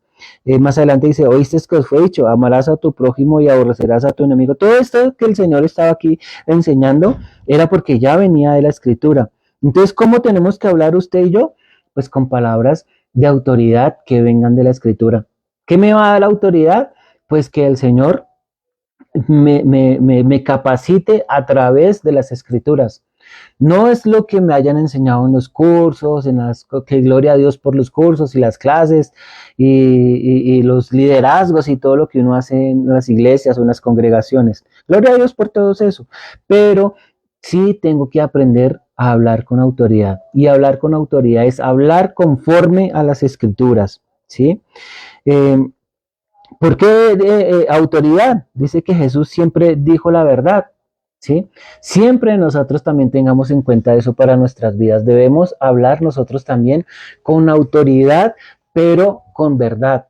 S1: Más adelante dice, oíste que os fue dicho, amarás a tu prójimo y aborrecerás a tu enemigo. Todo esto que el Señor estaba aquí enseñando era porque ya venía de la Escritura. Entonces, ¿cómo tenemos que hablar usted y yo? Pues con palabras de autoridad que vengan de la Escritura. ¿Qué me va a dar la autoridad? Pues que el Señor me capacite a través de las Escrituras. No es lo que me hayan enseñado en los cursos, que gloria a Dios por los cursos y las clases y los liderazgos y todo lo que uno hace en las iglesias o en las congregaciones. Gloria a Dios por todo eso. Pero sí tengo que aprender a hablar con autoridad. Y hablar con autoridad es hablar conforme a las escrituras. ¿Sí? Eh, ¿Por qué autoridad? Dice que Jesús siempre dijo la verdad. ¿Sí? Siempre nosotros también tengamos en cuenta eso para nuestras vidas. Debemos hablar nosotros también con autoridad, pero con verdad.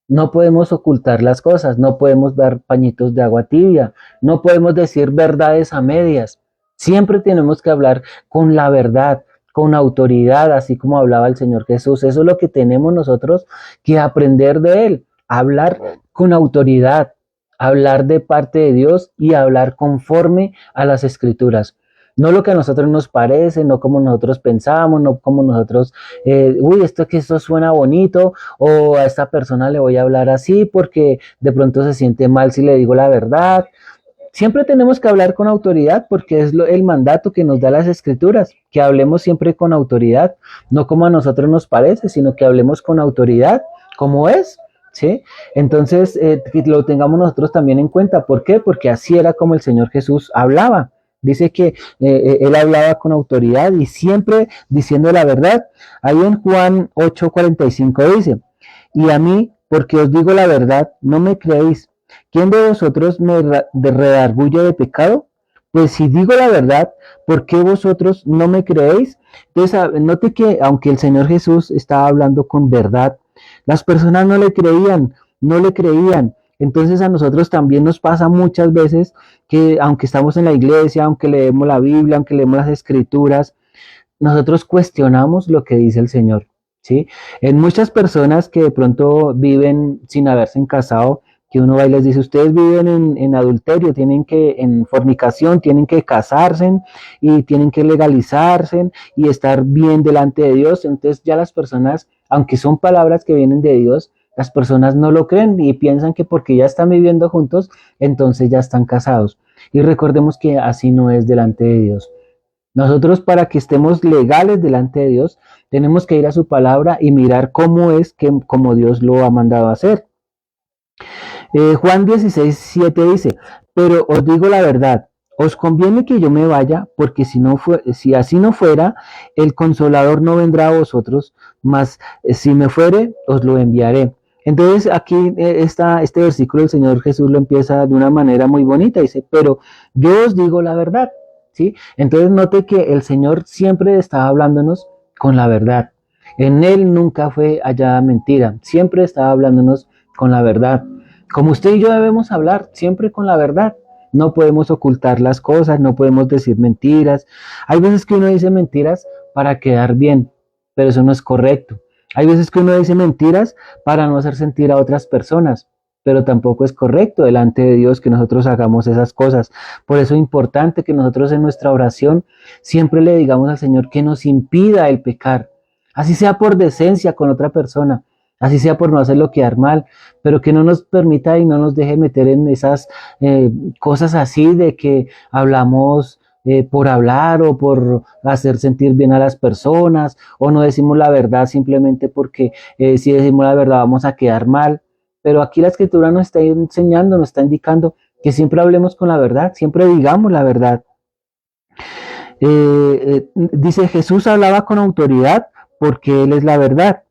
S1: No podemos ocultar las cosas, no podemos dar pañitos de agua tibia, no podemos decir verdades a medias. Siempre tenemos que hablar con la verdad, con autoridad, así como hablaba el Señor Jesús. Eso es lo que tenemos nosotros que aprender de Él, hablar con autoridad, hablar de parte de Dios y hablar conforme a las escrituras. No lo que a nosotros nos parece, no como nosotros pensamos, no como nosotros, esto suena bonito, o a esta persona le voy a hablar así porque de pronto se siente mal si le digo la verdad. Siempre tenemos que hablar con autoridad porque es el mandato que nos da las escrituras, que hablemos siempre con autoridad, no como a nosotros nos parece, sino que hablemos con autoridad, como es. ¿Sí? Entonces, que lo tengamos nosotros también en cuenta. ¿Por qué? Porque así era como el Señor Jesús hablaba. Dice que Él hablaba con autoridad y siempre diciendo la verdad. Ahí en Juan 8:45 dice, y a mí, porque os digo la verdad, no me creéis. ¿Quién de vosotros me redarguye de pecado? Pues si digo la verdad, ¿por qué vosotros no me creéis? Entonces, note que aunque el Señor Jesús estaba hablando con verdad, las personas no le creían, no le creían. Entonces a nosotros también nos pasa muchas veces que aunque estamos en la iglesia, aunque leemos la Biblia, aunque leemos las escrituras, nosotros cuestionamos lo que dice el Señor. ¿Sí? En muchas personas que de pronto viven sin haberse casado, que uno va y les dice, ustedes viven en adulterio, en fornicación, tienen que casarse y tienen que legalizarse y estar bien delante de Dios. Entonces ya las personas, aunque son palabras que vienen de Dios, las personas no lo creen y piensan que porque ya están viviendo juntos, entonces ya están casados. Y recordemos que así no es delante de Dios. Nosotros para que estemos legales delante de Dios, tenemos que ir a su palabra y mirar cómo es que como Dios lo ha mandado a hacer. Juan 16:7 dice, pero os digo la verdad, os conviene que yo me vaya, porque si así no fuera, el Consolador no vendrá a vosotros, mas si me fuere, os lo enviaré. Entonces aquí este versículo el Señor Jesús lo empieza de una manera muy bonita, dice, pero yo os digo la verdad, ¿sí? Entonces note que el Señor siempre estaba hablándonos con la verdad. En Él nunca fue hallada mentira, siempre estaba hablándonos con la verdad. Como usted y yo debemos hablar siempre con la verdad. No podemos ocultar las cosas, no podemos decir mentiras. Hay veces que uno dice mentiras para quedar bien, pero eso no es correcto. Hay veces que uno dice mentiras para no hacer sentir a otras personas, pero tampoco es correcto delante de Dios que nosotros hagamos esas cosas. Por eso es importante que nosotros en nuestra oración siempre le digamos al Señor que nos impida el pecar, así sea por decencia con otra persona, así sea por no hacerlo quedar mal, pero que no nos permita y no nos deje meter en esas cosas así de que hablamos por hablar o por hacer sentir bien a las personas, o no decimos la verdad simplemente porque si decimos la verdad vamos a quedar mal. Pero aquí la escritura nos está enseñando, nos está indicando que siempre hablemos con la verdad, siempre digamos la verdad. Dice, Jesús hablaba con autoridad porque Él es la verdad.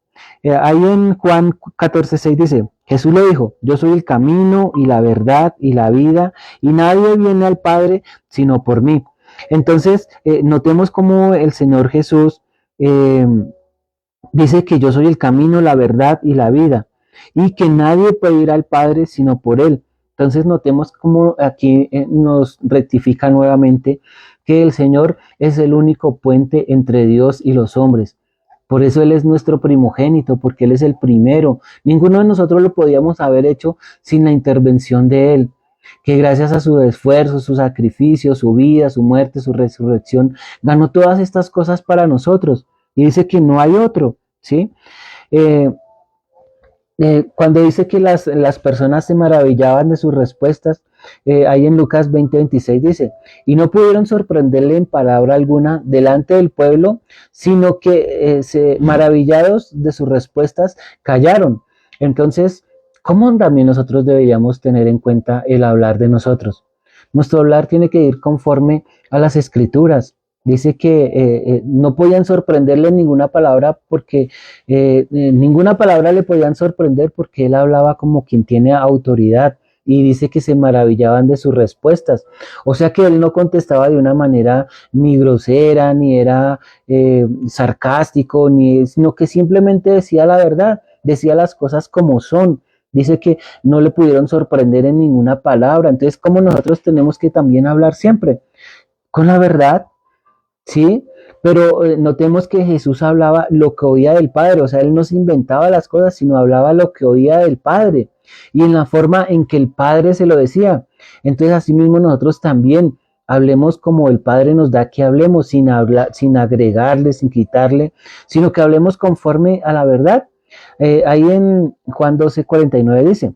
S1: Ahí en Juan 14:6 dice, Jesús le dijo, yo soy el camino y la verdad y la vida, y nadie viene al Padre sino por mí. Entonces, notemos cómo el Señor Jesús dice que yo soy el camino, la verdad y la vida, y que nadie puede ir al Padre sino por Él. Entonces, notemos cómo aquí nos rectifica nuevamente que el Señor es el único puente entre Dios y los hombres. Por eso Él es nuestro primogénito, porque Él es el primero. Ninguno de nosotros lo podíamos haber hecho sin la intervención de Él, que gracias a su esfuerzo, su sacrificio, su vida, su muerte, su resurrección, ganó todas estas cosas para nosotros. Y dice que no hay otro, ¿sí? Eh, Cuando dice que las personas se maravillaban de sus respuestas, ahí en Lucas 20:26 dice, y no pudieron sorprenderle en palabra alguna delante del pueblo, sino que maravillados de sus respuestas, callaron. Entonces, ¿cómo también nosotros deberíamos tener en cuenta el hablar de nosotros? Nuestro hablar tiene que ir conforme a las escrituras. Dice que no podían sorprenderle ninguna palabra porque ninguna palabra le podían sorprender porque él hablaba como quien tiene autoridad y dice que se maravillaban de sus respuestas. O sea que él no contestaba de una manera ni grosera, ni era sarcástico, sino que simplemente decía la verdad, decía las cosas como son. Dice que no le pudieron sorprender en ninguna palabra. Entonces, como nosotros tenemos que también hablar siempre con la verdad, ¿sí? Pero notemos que Jesús hablaba lo que oía del Padre, o sea, él no se inventaba las cosas, sino hablaba lo que oía del Padre y en la forma en que el Padre se lo decía. Entonces, así mismo nosotros también hablemos como el Padre nos da que hablemos, sin hablar, sin agregarle, sin quitarle, sino que hablemos conforme a la verdad. Ahí en Juan 12:49 dice,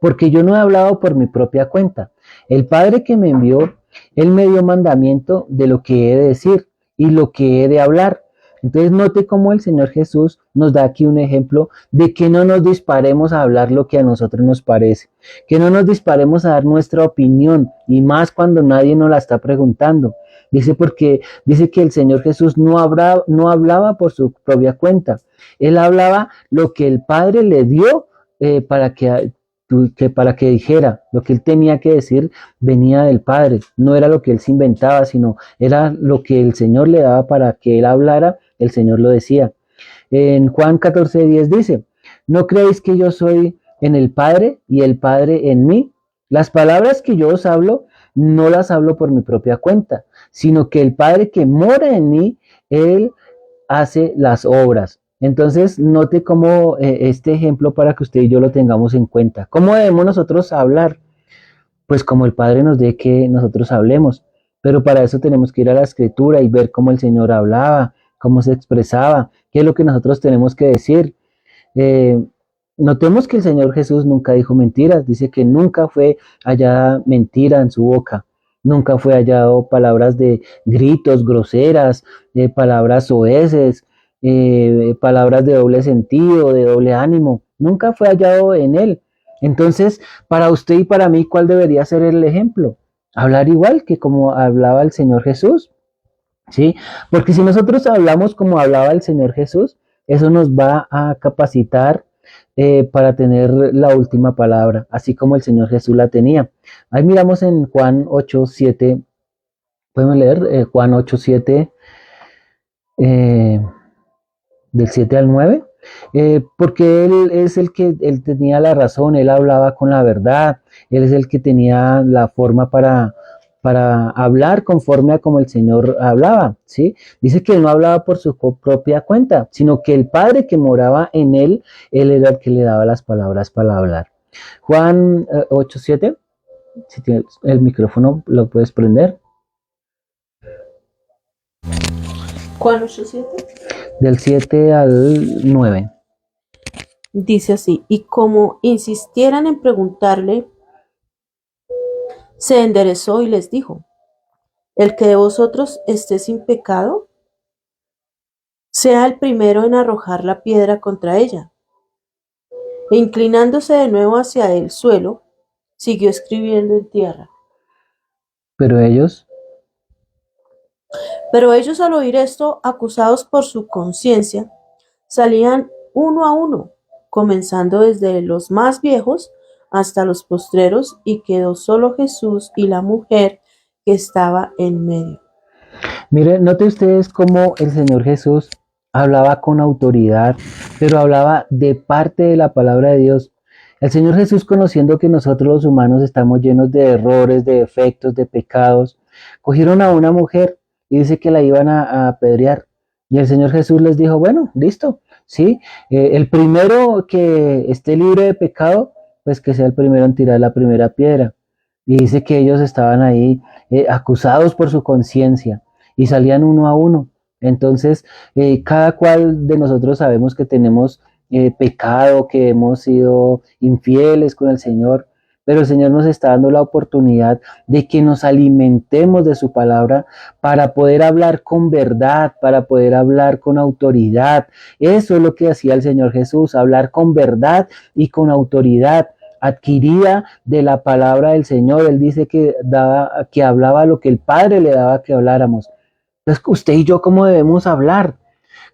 S1: porque yo no he hablado por mi propia cuenta. El Padre que me envió, Él me dio mandamiento de lo que he de decir y lo que he de hablar. Entonces note cómo el Señor Jesús nos da aquí un ejemplo de que no nos disparemos a hablar lo que a nosotros nos parece, que no nos disparemos a dar nuestra opinión y más cuando nadie nos la está preguntando. Dice que el Señor Jesús no hablaba por su propia cuenta, Él hablaba lo que el Padre le dio para que dijera lo que él tenía que decir, venía del Padre, no era lo que él se inventaba, sino era lo que el Señor le daba para que él hablara, el Señor lo decía. En Juan 14:10 dice, ¿no creéis que yo soy en el Padre y el Padre en mí? Las palabras que yo os hablo, no las hablo por mi propia cuenta, sino que el Padre que mora en mí, Él hace las obras. Entonces, note cómo este ejemplo para que usted y yo lo tengamos en cuenta. ¿Cómo debemos nosotros hablar? Pues como el Padre nos dé que nosotros hablemos. Pero para eso tenemos que ir a la Escritura y ver cómo el Señor hablaba, cómo se expresaba, qué es lo que nosotros tenemos que decir. Eh, Notemos que el Señor Jesús nunca dijo mentiras. Dice que nunca fue hallada mentira en su boca. Nunca fue hallado palabras de gritos groseras, palabras soeces, palabras de doble sentido, de doble ánimo. Nunca fue hallado en él. Entonces, para usted y para mí, ¿cuál debería ser el ejemplo? Hablar igual que como hablaba el Señor Jesús, ¿sí? Porque si nosotros hablamos como hablaba el Señor Jesús, eso nos va a capacitar para tener la última palabra, así como el Señor Jesús la tenía. Ahí miramos en Juan 8:7, podemos leer Juan 8:7, eh, del 7 al 9, porque él es el que él tenía la razón, él hablaba con la verdad, él es el que tenía la forma para hablar conforme a como el Señor hablaba, ¿sí? Dice que él no hablaba por su propia cuenta, sino que el Padre que moraba en él, él era el que le daba las palabras para hablar. Juan 8:7, si tienes el micrófono lo puedes prender.
S2: Juan 8:7
S1: Del 7 al 9.
S2: dice así, y como insistieran en preguntarle, se enderezó y les dijo, el que de vosotros esté sin pecado, sea el primero en arrojar la piedra contra ella. E inclinándose de nuevo hacia el suelo, siguió escribiendo en tierra.
S1: Pero ellos,
S2: Pero ellos al oír esto, acusados por su conciencia, salían uno a uno, comenzando desde los más viejos hasta los postreros, y quedó solo Jesús y la mujer que estaba en medio.
S1: miren, noten ustedes cómo el Señor Jesús hablaba con autoridad, pero hablaba de parte de la palabra de Dios. El Señor Jesús, conociendo que nosotros los humanos estamos llenos de errores, de defectos, de pecados, cogieron a una mujer y dice que la iban a apedrear. Y el Señor Jesús les dijo, bueno, listo, ¿sí? El primero que esté libre de pecado, pues que sea el primero en tirar la primera piedra. Y dice que ellos estaban ahí acusados por su conciencia y salían uno a uno. Entonces, cada cual de nosotros sabemos que tenemos pecado, que hemos sido infieles con el Señor, pero el Señor nos está dando la oportunidad de que nos alimentemos de su palabra para poder hablar con verdad, para poder hablar con autoridad. Eso es lo que hacía el Señor Jesús, hablar con verdad y con autoridad adquirida de la palabra del Señor. Él dice que hablaba lo que el Padre le daba que habláramos. Entonces, usted y yo, ¿cómo debemos hablar?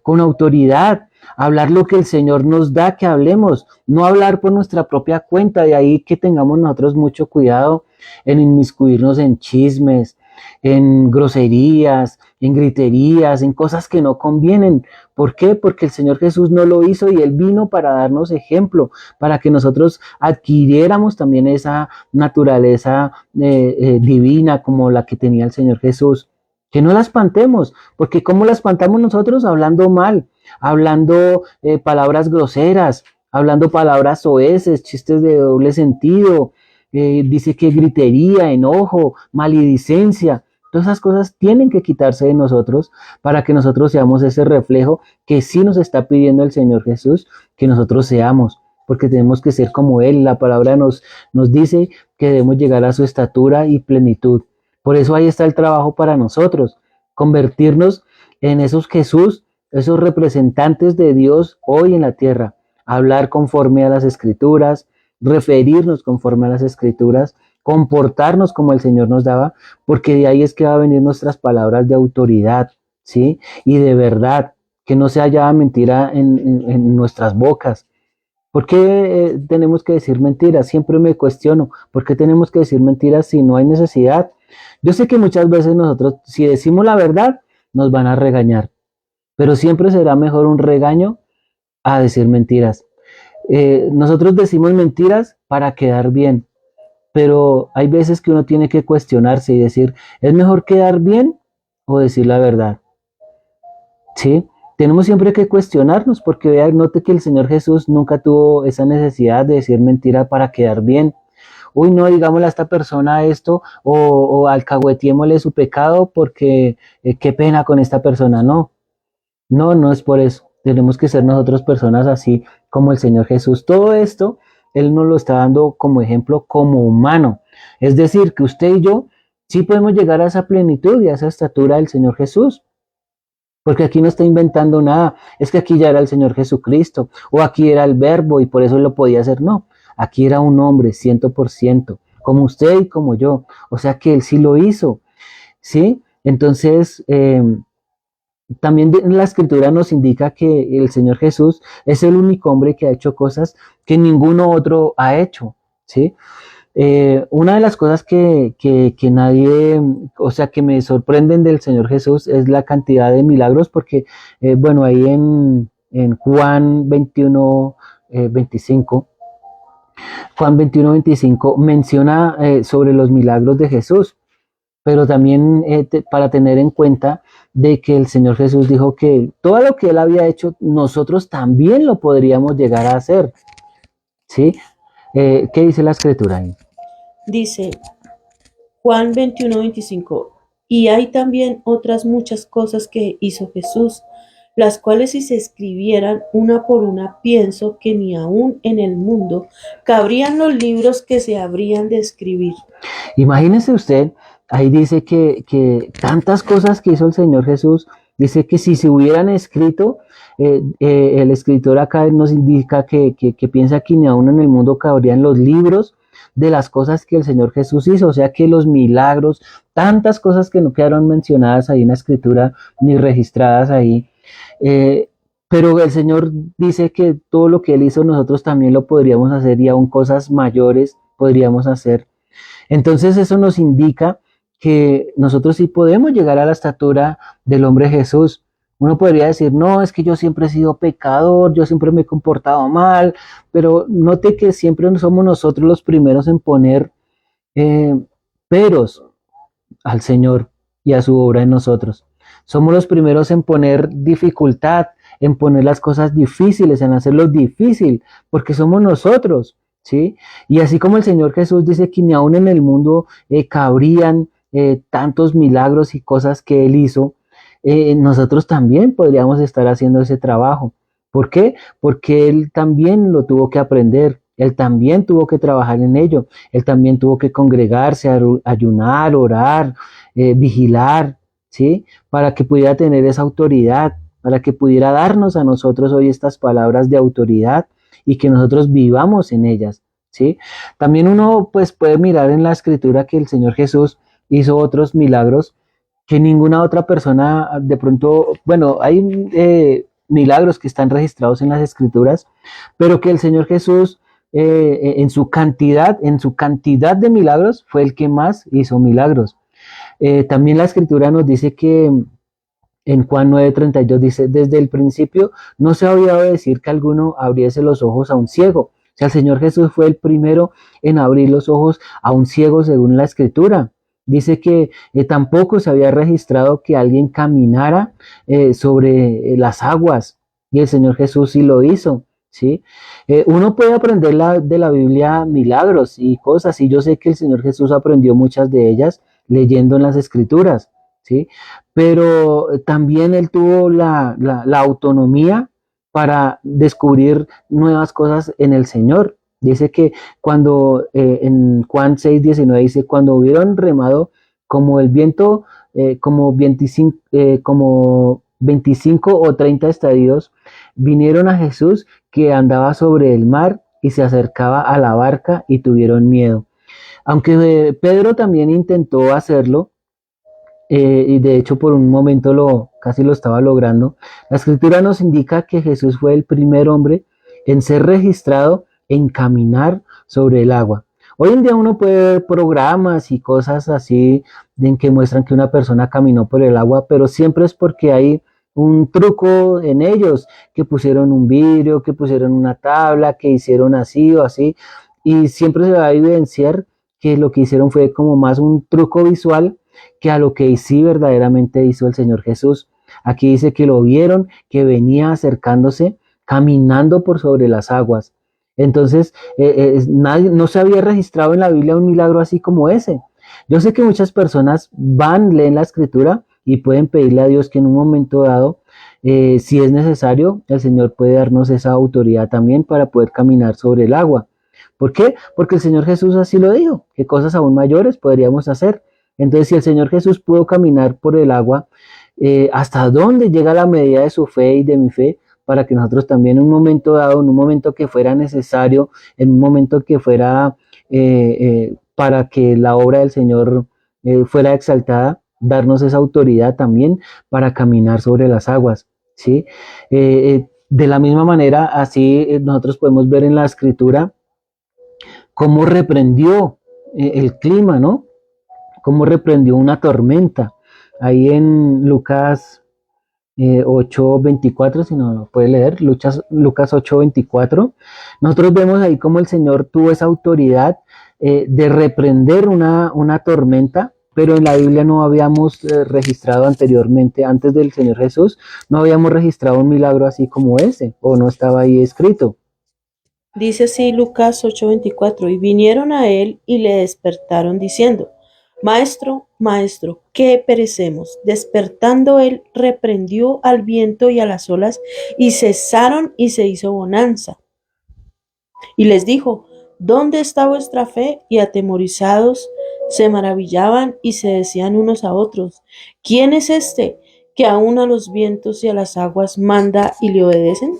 S1: Con autoridad, hablar lo que el Señor nos da que hablemos, no hablar por nuestra propia cuenta. De ahí que tengamos nosotros mucho cuidado en inmiscuirnos en chismes, en groserías, en griterías, en cosas que no convienen. ¿Por qué? Porque el Señor Jesús no lo hizo y Él vino para darnos ejemplo, para que nosotros adquiriéramos también esa naturaleza divina como la que tenía el Señor Jesús. Que no la espantemos, porque ¿cómo la espantamos nosotros? Hablando mal, hablando palabras groseras, hablando palabras soeces, chistes de doble sentido, dice que gritería, enojo, maledicencia. Todas esas cosas tienen que quitarse de nosotros para que nosotros seamos ese reflejo que sí nos está pidiendo el Señor Jesús que nosotros seamos, porque tenemos que ser como Él. La palabra nos dice que debemos llegar a su estatura y plenitud. Por eso ahí está el trabajo para nosotros, convertirnos en esos Jesús, esos representantes de Dios hoy en la tierra, hablar conforme a las Escrituras, referirnos conforme a las Escrituras, comportarnos como el Señor nos daba, porque de ahí es que va a venir nuestras palabras de autoridad, ¿sí? Y de verdad, que no se haya mentira en nuestras bocas. ¿Por qué tenemos que decir mentiras? Siempre me cuestiono, ¿por qué tenemos que decir mentiras si no hay necesidad? Yo sé que muchas veces nosotros, si decimos la verdad, nos van a regañar, pero siempre será mejor un regaño a decir mentiras. Nosotros decimos mentiras para quedar bien, pero hay veces que uno tiene que cuestionarse y decir, ¿es mejor quedar bien o decir la verdad? ¿Sí? Tenemos siempre que cuestionarnos porque vea, note que el Señor Jesús nunca tuvo esa necesidad de decir mentira para quedar bien. Uy, no, digámosle a esta persona esto o alcahuetiémosle su pecado porque qué pena con esta persona. No, no, no es por eso. Tenemos que ser nosotros personas así como el Señor Jesús. Todo esto, Él nos lo está dando como ejemplo como humano. Es decir, que usted y yo sí podemos llegar a esa plenitud y a esa estatura del Señor Jesús. Porque aquí no está inventando nada. Es que aquí ya era el Señor Jesucristo. O aquí era el Verbo y por eso lo podía hacer. No, aquí era un hombre 100%, como usted y como yo. O sea que Él sí lo hizo. ¿Sí? Entonces, también la escritura nos indica que el Señor Jesús es el único hombre que ha hecho cosas que ninguno otro ha hecho. ¿Sí? Una de las cosas que nadie, o sea, que me sorprenden del Señor Jesús es la cantidad de milagros, porque, bueno, ahí en Juan 21, 25, Juan 21, 25 menciona sobre los milagros de Jesús, pero también para tener en cuenta de que el Señor Jesús dijo que todo lo que Él había hecho, nosotros también lo podríamos llegar a hacer, ¿sí? ¿Qué dice la escritura ahí?
S2: Dice Juan 21:25, y hay también otras muchas cosas que hizo Jesús, las cuales si se escribieran una por una, pienso que ni aún en el mundo cabrían los libros que se habrían de escribir.
S1: Imagínese usted, ahí dice que tantas cosas que hizo el Señor Jesús, dice que si se hubieran escrito, el escritor acá nos indica que piensa que ni aún en el mundo cabrían los libros de las cosas que el Señor Jesús hizo, o sea que los milagros, tantas cosas que no quedaron mencionadas ahí en la escritura ni registradas ahí, eh, pero el Señor dice que todo lo que Él hizo nosotros también lo podríamos hacer y aún cosas mayores podríamos hacer. Entonces eso nos indica que nosotros sí podemos llegar a la estatura del hombre Jesús. Uno podría decir, no, es que yo siempre he sido pecador, yo siempre me he comportado mal, pero note que siempre somos nosotros los primeros en poner eh, peros al Señor y a su obra en nosotros. Somos los primeros en poner dificultad, en poner las cosas difíciles, en hacerlo difícil, porque somos nosotros, ¿sí? Y así como el Señor Jesús dice que ni aún en el mundo cabrían tantos milagros y cosas que Él hizo, nosotros también podríamos estar haciendo ese trabajo. ¿Por qué? Porque Él también lo tuvo que aprender. Él también tuvo que trabajar en ello. Él también tuvo que congregarse, ayunar, orar, vigilar, ¿sí? Para que pudiera tener esa autoridad, para que pudiera darnos a nosotros hoy estas palabras de autoridad y que nosotros vivamos en ellas, ¿sí? También uno pues puede mirar en la escritura que el Señor Jesús hizo otros milagros que ninguna otra persona de pronto, bueno, hay milagros que están registrados en las escrituras, pero que el Señor Jesús en su cantidad de milagros fue el que más hizo milagros. También la escritura nos dice que en Juan 9:32 dice, desde el principio no se había oído decir que alguno abriese los ojos a un ciego. O sea, el Señor Jesús fue el primero en abrir los ojos a un ciego según la escritura. Dice que tampoco se había registrado que alguien caminara sobre las aguas y el Señor Jesús sí lo hizo. ¿Sí? Uno puede aprender de la Biblia milagros y cosas y yo sé que el Señor Jesús aprendió muchas de ellas leyendo en las escrituras. ¿Sí? Pero también él tuvo la autonomía para descubrir nuevas cosas en el Señor. Dice que cuando en Juan 6:19 dice, cuando hubieron remado como el viento, como 25 o 30 estadios, vinieron a Jesús que andaba sobre el mar y se acercaba a la barca y tuvieron miedo. Aunque Pedro también intentó hacerlo, y de hecho por un momento casi lo estaba logrando. La escritura nos indica que Jesús fue el primer hombre en ser registrado en caminar sobre el agua. Hoy en día uno puede ver programas y cosas así en que muestran que una persona caminó por el agua, pero siempre es porque hay un truco en ellos, que pusieron un vidrio, que pusieron una tabla, que hicieron así o así, y siempre se va a evidenciar que lo que hicieron fue como más un truco visual que a lo que sí verdaderamente hizo el Señor Jesús. Aquí dice que lo vieron, que venía acercándose, caminando por sobre las aguas. Entonces, no se había registrado en la Biblia un milagro así como ese. Yo sé que muchas personas leen la escritura y pueden pedirle a Dios que en un momento dado, si es necesario, el Señor puede darnos esa autoridad también para poder caminar sobre el agua. ¿Por qué? Porque el Señor Jesús así lo dijo, que cosas aún mayores podríamos hacer. Entonces, si el Señor Jesús pudo caminar por el agua, ¿hasta dónde llega la medida de su fe y de mi fe? Para que nosotros también en un momento dado, en un momento que fuera necesario, en un momento que fuera para que la obra del Señor fuera exaltada, darnos esa autoridad también para caminar sobre las aguas, ¿sí? De la misma manera, así nosotros podemos ver en la escritura cómo reprendió el clima, ¿no? Cómo reprendió una tormenta. Ahí en Lucas 8:24, si no lo puede leer, Lucas 8:24, nosotros vemos ahí cómo el Señor tuvo esa autoridad de reprender una tormenta, pero en la Biblia no habíamos registrado anteriormente, antes del Señor Jesús, no habíamos registrado un milagro así como ese, o no estaba ahí escrito.
S2: Dice así Lucas 8:24, y vinieron a él y le despertaron diciendo, Maestro, maestro, ¿qué perecemos? Despertando él reprendió al viento y a las olas, y cesaron y se hizo bonanza. Y les dijo, ¿dónde está vuestra fe? Y atemorizados se maravillaban y se decían unos a otros, ¿quién es este que aun a los vientos y a las aguas manda y le obedecen?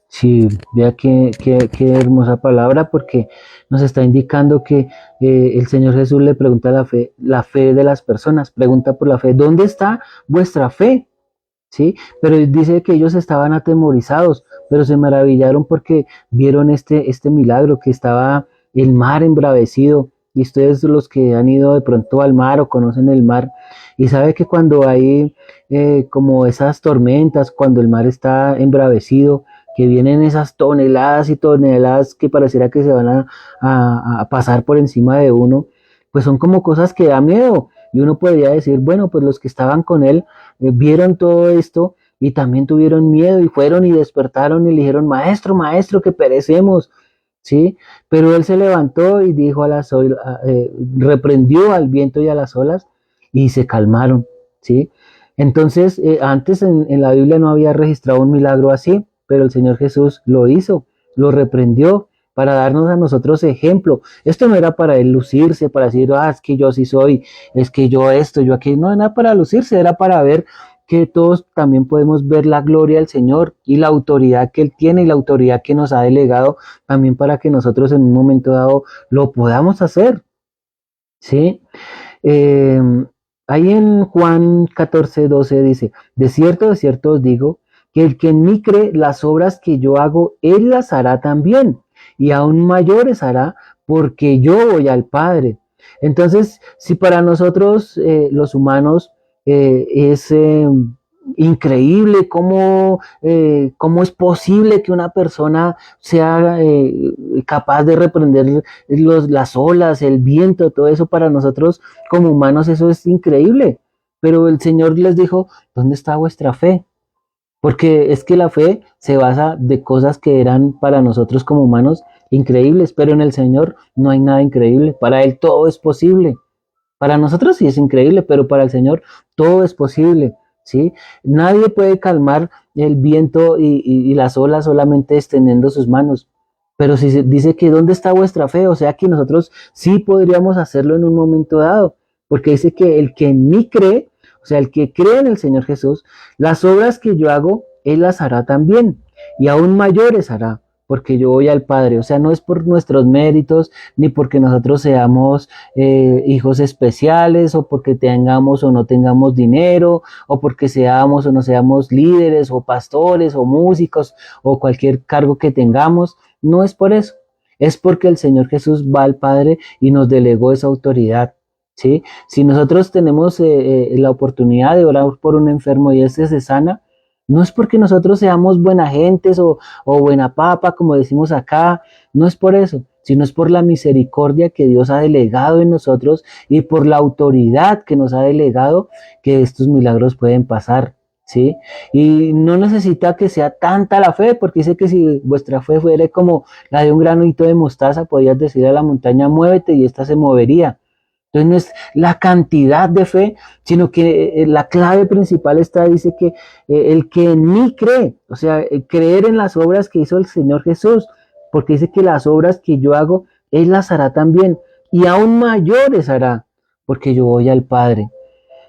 S1: Sí, vea qué hermosa palabra porque nos está indicando que el Señor Jesús le pregunta la fe de las personas, pregunta por la fe, ¿dónde está vuestra fe? ¿Sí? Pero dice que ellos estaban atemorizados, pero se maravillaron porque vieron este milagro, que estaba el mar embravecido. Y ustedes los que han ido de pronto al mar o conocen el mar, y sabe que cuando hay como esas tormentas, cuando el mar está embravecido, que vienen esas toneladas y toneladas que pareciera que se van a pasar por encima de uno, pues son como cosas que da miedo. Y uno podría decir, bueno, pues los que estaban con él vieron todo esto y también tuvieron miedo y fueron y despertaron y le dijeron, maestro, maestro, que perecemos, ¿sí? Pero él se levantó y dijo a las olas, reprendió al viento y a las olas y se calmaron, ¿sí? Entonces, antes en la Biblia no había registrado un milagro así, pero el Señor Jesús lo hizo, lo reprendió para darnos a nosotros ejemplo. Esto no era para él lucirse, para decir, ah, es que yo sí soy, es que yo esto, yo aquí, no era para lucirse, era para ver que todos también podemos ver la gloria del Señor y la autoridad que Él tiene y la autoridad que nos ha delegado también para que nosotros en un momento dado lo podamos hacer, ¿sí? Eh, Ahí en Juan 14:12 dice, de cierto os digo, que el que en mí cree las obras que yo hago, él las hará también, y aún mayores hará, porque yo voy al Padre. Entonces, si para nosotros los humanos es increíble cómo es posible que una persona sea capaz de reprender las olas, el viento, todo eso para nosotros como humanos, eso es increíble. Pero el Señor les dijo, ¿dónde está vuestra fe? Porque es que la fe se basa de cosas que eran para nosotros como humanos increíbles, pero en el Señor no hay nada increíble. Para Él todo es posible. Para nosotros sí es increíble, pero para el Señor todo es posible, ¿sí? Nadie puede calmar el viento y las olas solamente extendiendo sus manos. Pero si se dice que ¿dónde está vuestra fe? O sea que nosotros sí podríamos hacerlo en un momento dado, porque dice que el que en mí cree, o sea, el que cree en el Señor Jesús, las obras que yo hago, Él las hará también, y aún mayores hará, porque yo voy al Padre. O sea, no es por nuestros méritos, ni porque nosotros seamos hijos especiales, o porque tengamos o no tengamos dinero, o porque seamos o no seamos líderes, o pastores, o músicos, o cualquier cargo que tengamos. No es por eso, es porque el Señor Jesús va al Padre y nos delegó esa autoridad. ¿Sí? Si nosotros tenemos la oportunidad de orar por un enfermo y ese se sana, no es porque nosotros seamos buena gentes o buena papa, como decimos acá, no es por eso, sino es por la misericordia que Dios ha delegado en nosotros y por la autoridad que nos ha delegado que estos milagros pueden pasar. ¿Sí? Y no necesita que sea tanta la fe, porque dice que si vuestra fe fuera como la de un granito de mostaza, podías decirle a la montaña, muévete y ésta se movería. Entonces no es la cantidad de fe, sino que la clave principal está, dice que el que en mí cree, o sea, creer en las obras que hizo el Señor Jesús, porque dice que las obras que yo hago, Él las hará también, y aún mayores hará, porque yo voy al Padre.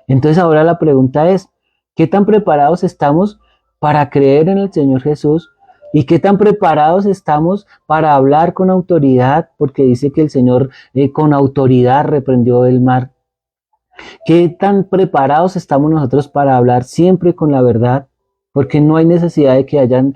S1: Entonces ahora la pregunta es, ¿qué tan preparados estamos para creer en el Señor Jesús? ¿Y qué tan preparados estamos para hablar con autoridad? Porque dice que el Señor con autoridad reprendió el mar. ¿Qué tan preparados estamos nosotros para hablar siempre con la verdad? Porque no hay necesidad de que hayan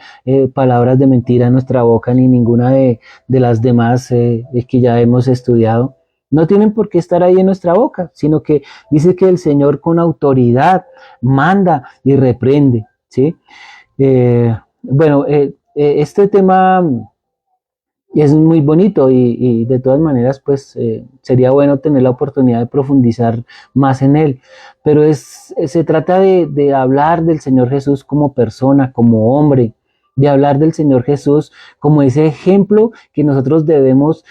S1: palabras de mentira en nuestra boca ni ninguna de las demás que ya hemos estudiado. No tienen por qué estar ahí en nuestra boca, sino que dice que el Señor con autoridad manda y reprende, ¿sí? Bueno, este tema es muy bonito y de todas maneras, pues sería bueno tener la oportunidad de profundizar más en él. Pero se trata de hablar del Señor Jesús como persona, como hombre, de hablar del Señor Jesús como ese ejemplo que nosotros debemos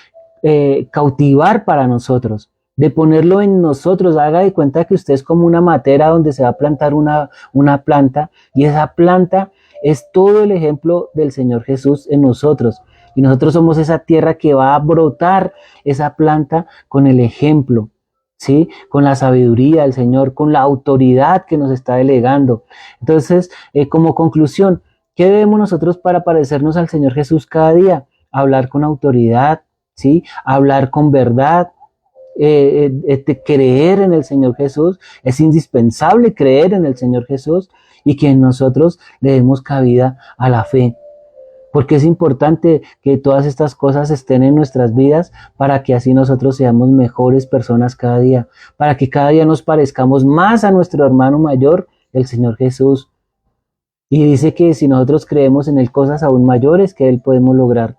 S1: cautivar para nosotros, de ponerlo en nosotros. Haga de cuenta que usted es como una matera donde se va a plantar una planta y esa planta es todo el ejemplo del Señor Jesús en nosotros. Y nosotros somos esa tierra que va a brotar esa planta con el ejemplo, ¿sí? Con la sabiduría del Señor, con la autoridad que nos está delegando. Entonces, como conclusión, ¿qué debemos nosotros para parecernos al Señor Jesús cada día? Hablar con autoridad, ¿sí? Hablar con verdad, creer en el Señor Jesús. Es indispensable creer en el Señor Jesús y que nosotros le demos cabida a la fe. Porque es importante que todas estas cosas estén en nuestras vidas para que así nosotros seamos mejores personas cada día, para que cada día nos parezcamos más a nuestro hermano mayor, el Señor Jesús. Y dice que si nosotros creemos en Él cosas aún mayores que Él podemos lograr,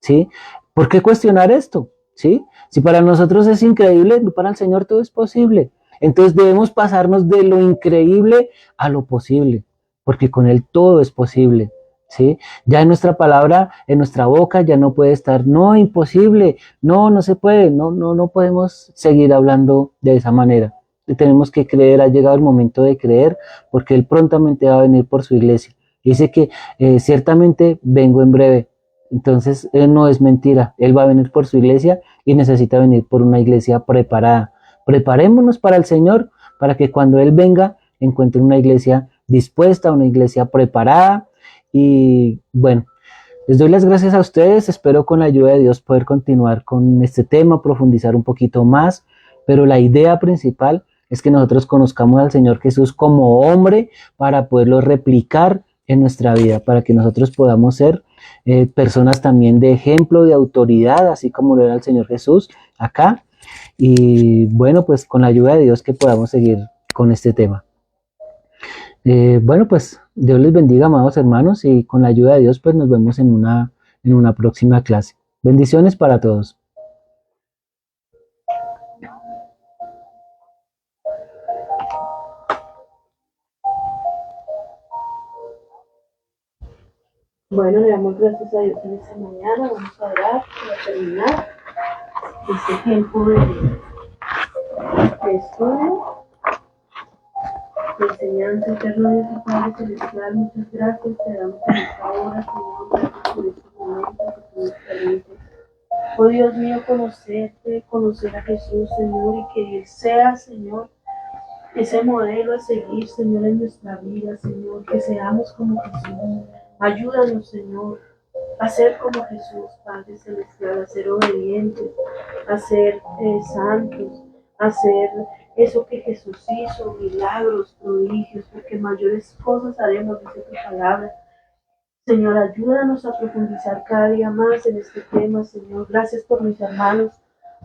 S1: ¿sí? ¿Por qué cuestionar esto? ¿Sí? Si para nosotros es increíble, para el Señor todo es posible. Entonces debemos pasarnos de lo increíble a lo posible, porque con Él todo es posible. ¿Sí? Ya en nuestra palabra, en nuestra boca, ya no puede estar, no, imposible, no, no se puede, no podemos seguir hablando de esa manera. Tenemos que creer, ha llegado el momento de creer, porque Él prontamente va a venir por su iglesia. Dice que ciertamente vengo en breve. Entonces, Él no es mentira, Él va a venir por su iglesia y necesita venir por una iglesia preparada. Preparémonos para el Señor, para que cuando Él venga, encuentre una iglesia dispuesta, una iglesia preparada. Y bueno, les doy las gracias a ustedes, espero con la ayuda de Dios poder continuar con este tema, profundizar un poquito más, pero la idea principal es que nosotros conozcamos al Señor Jesús como hombre para poderlo replicar en nuestra vida, para que nosotros podamos ser personas también de ejemplo, de autoridad, así como lo era el Señor Jesús acá. Y bueno, pues con la ayuda de Dios que podamos seguir con este tema. Bueno, pues Dios les bendiga, amados hermanos, y con la ayuda de Dios, pues nos vemos en una próxima clase. Bendiciones para todos.
S2: Bueno, le damos gracias a Dios en esta mañana. Vamos a orar para terminar este tiempo de estudio, de enseñanza. Eterno Dios y Padre Celestial, muchas gracias. Te damos en esta hora, Señor, gracias por este momento que tú nos permites. Oh Dios mío, conocer a Jesús, Señor, y que Él sea, Señor, ese modelo a seguir, Señor, en nuestra vida, Señor, que seamos como Jesús. Ayúdanos, Señor, a ser como Jesús, Padre Celestial, a ser obedientes, a ser santos, a hacer eso que Jesús hizo, milagros, prodigios, porque mayores cosas haremos, dice tu palabra. Señor, ayúdanos a profundizar cada día más en este tema, Señor. Gracias por mis hermanos,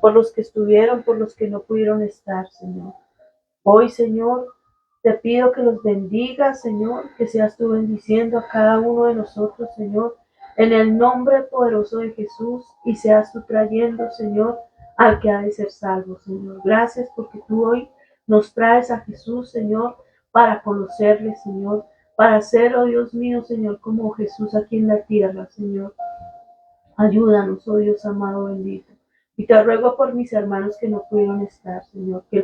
S2: por los que estuvieron, por los que no pudieron estar, Señor. Hoy, Señor, te pido que los bendigas, Señor, que seas tú bendiciendo a cada uno de nosotros, Señor, en el nombre poderoso de Jesús, y seas tú trayendo, Señor, al que ha de ser salvo, Señor. Gracias porque tú hoy nos traes a Jesús, Señor, para conocerle, Señor, para ser, oh Dios mío, Señor, como Jesús aquí en la tierra, Señor. Ayúdanos, oh Dios amado bendito. Y te ruego por mis hermanos que no pudieron estar, Señor, que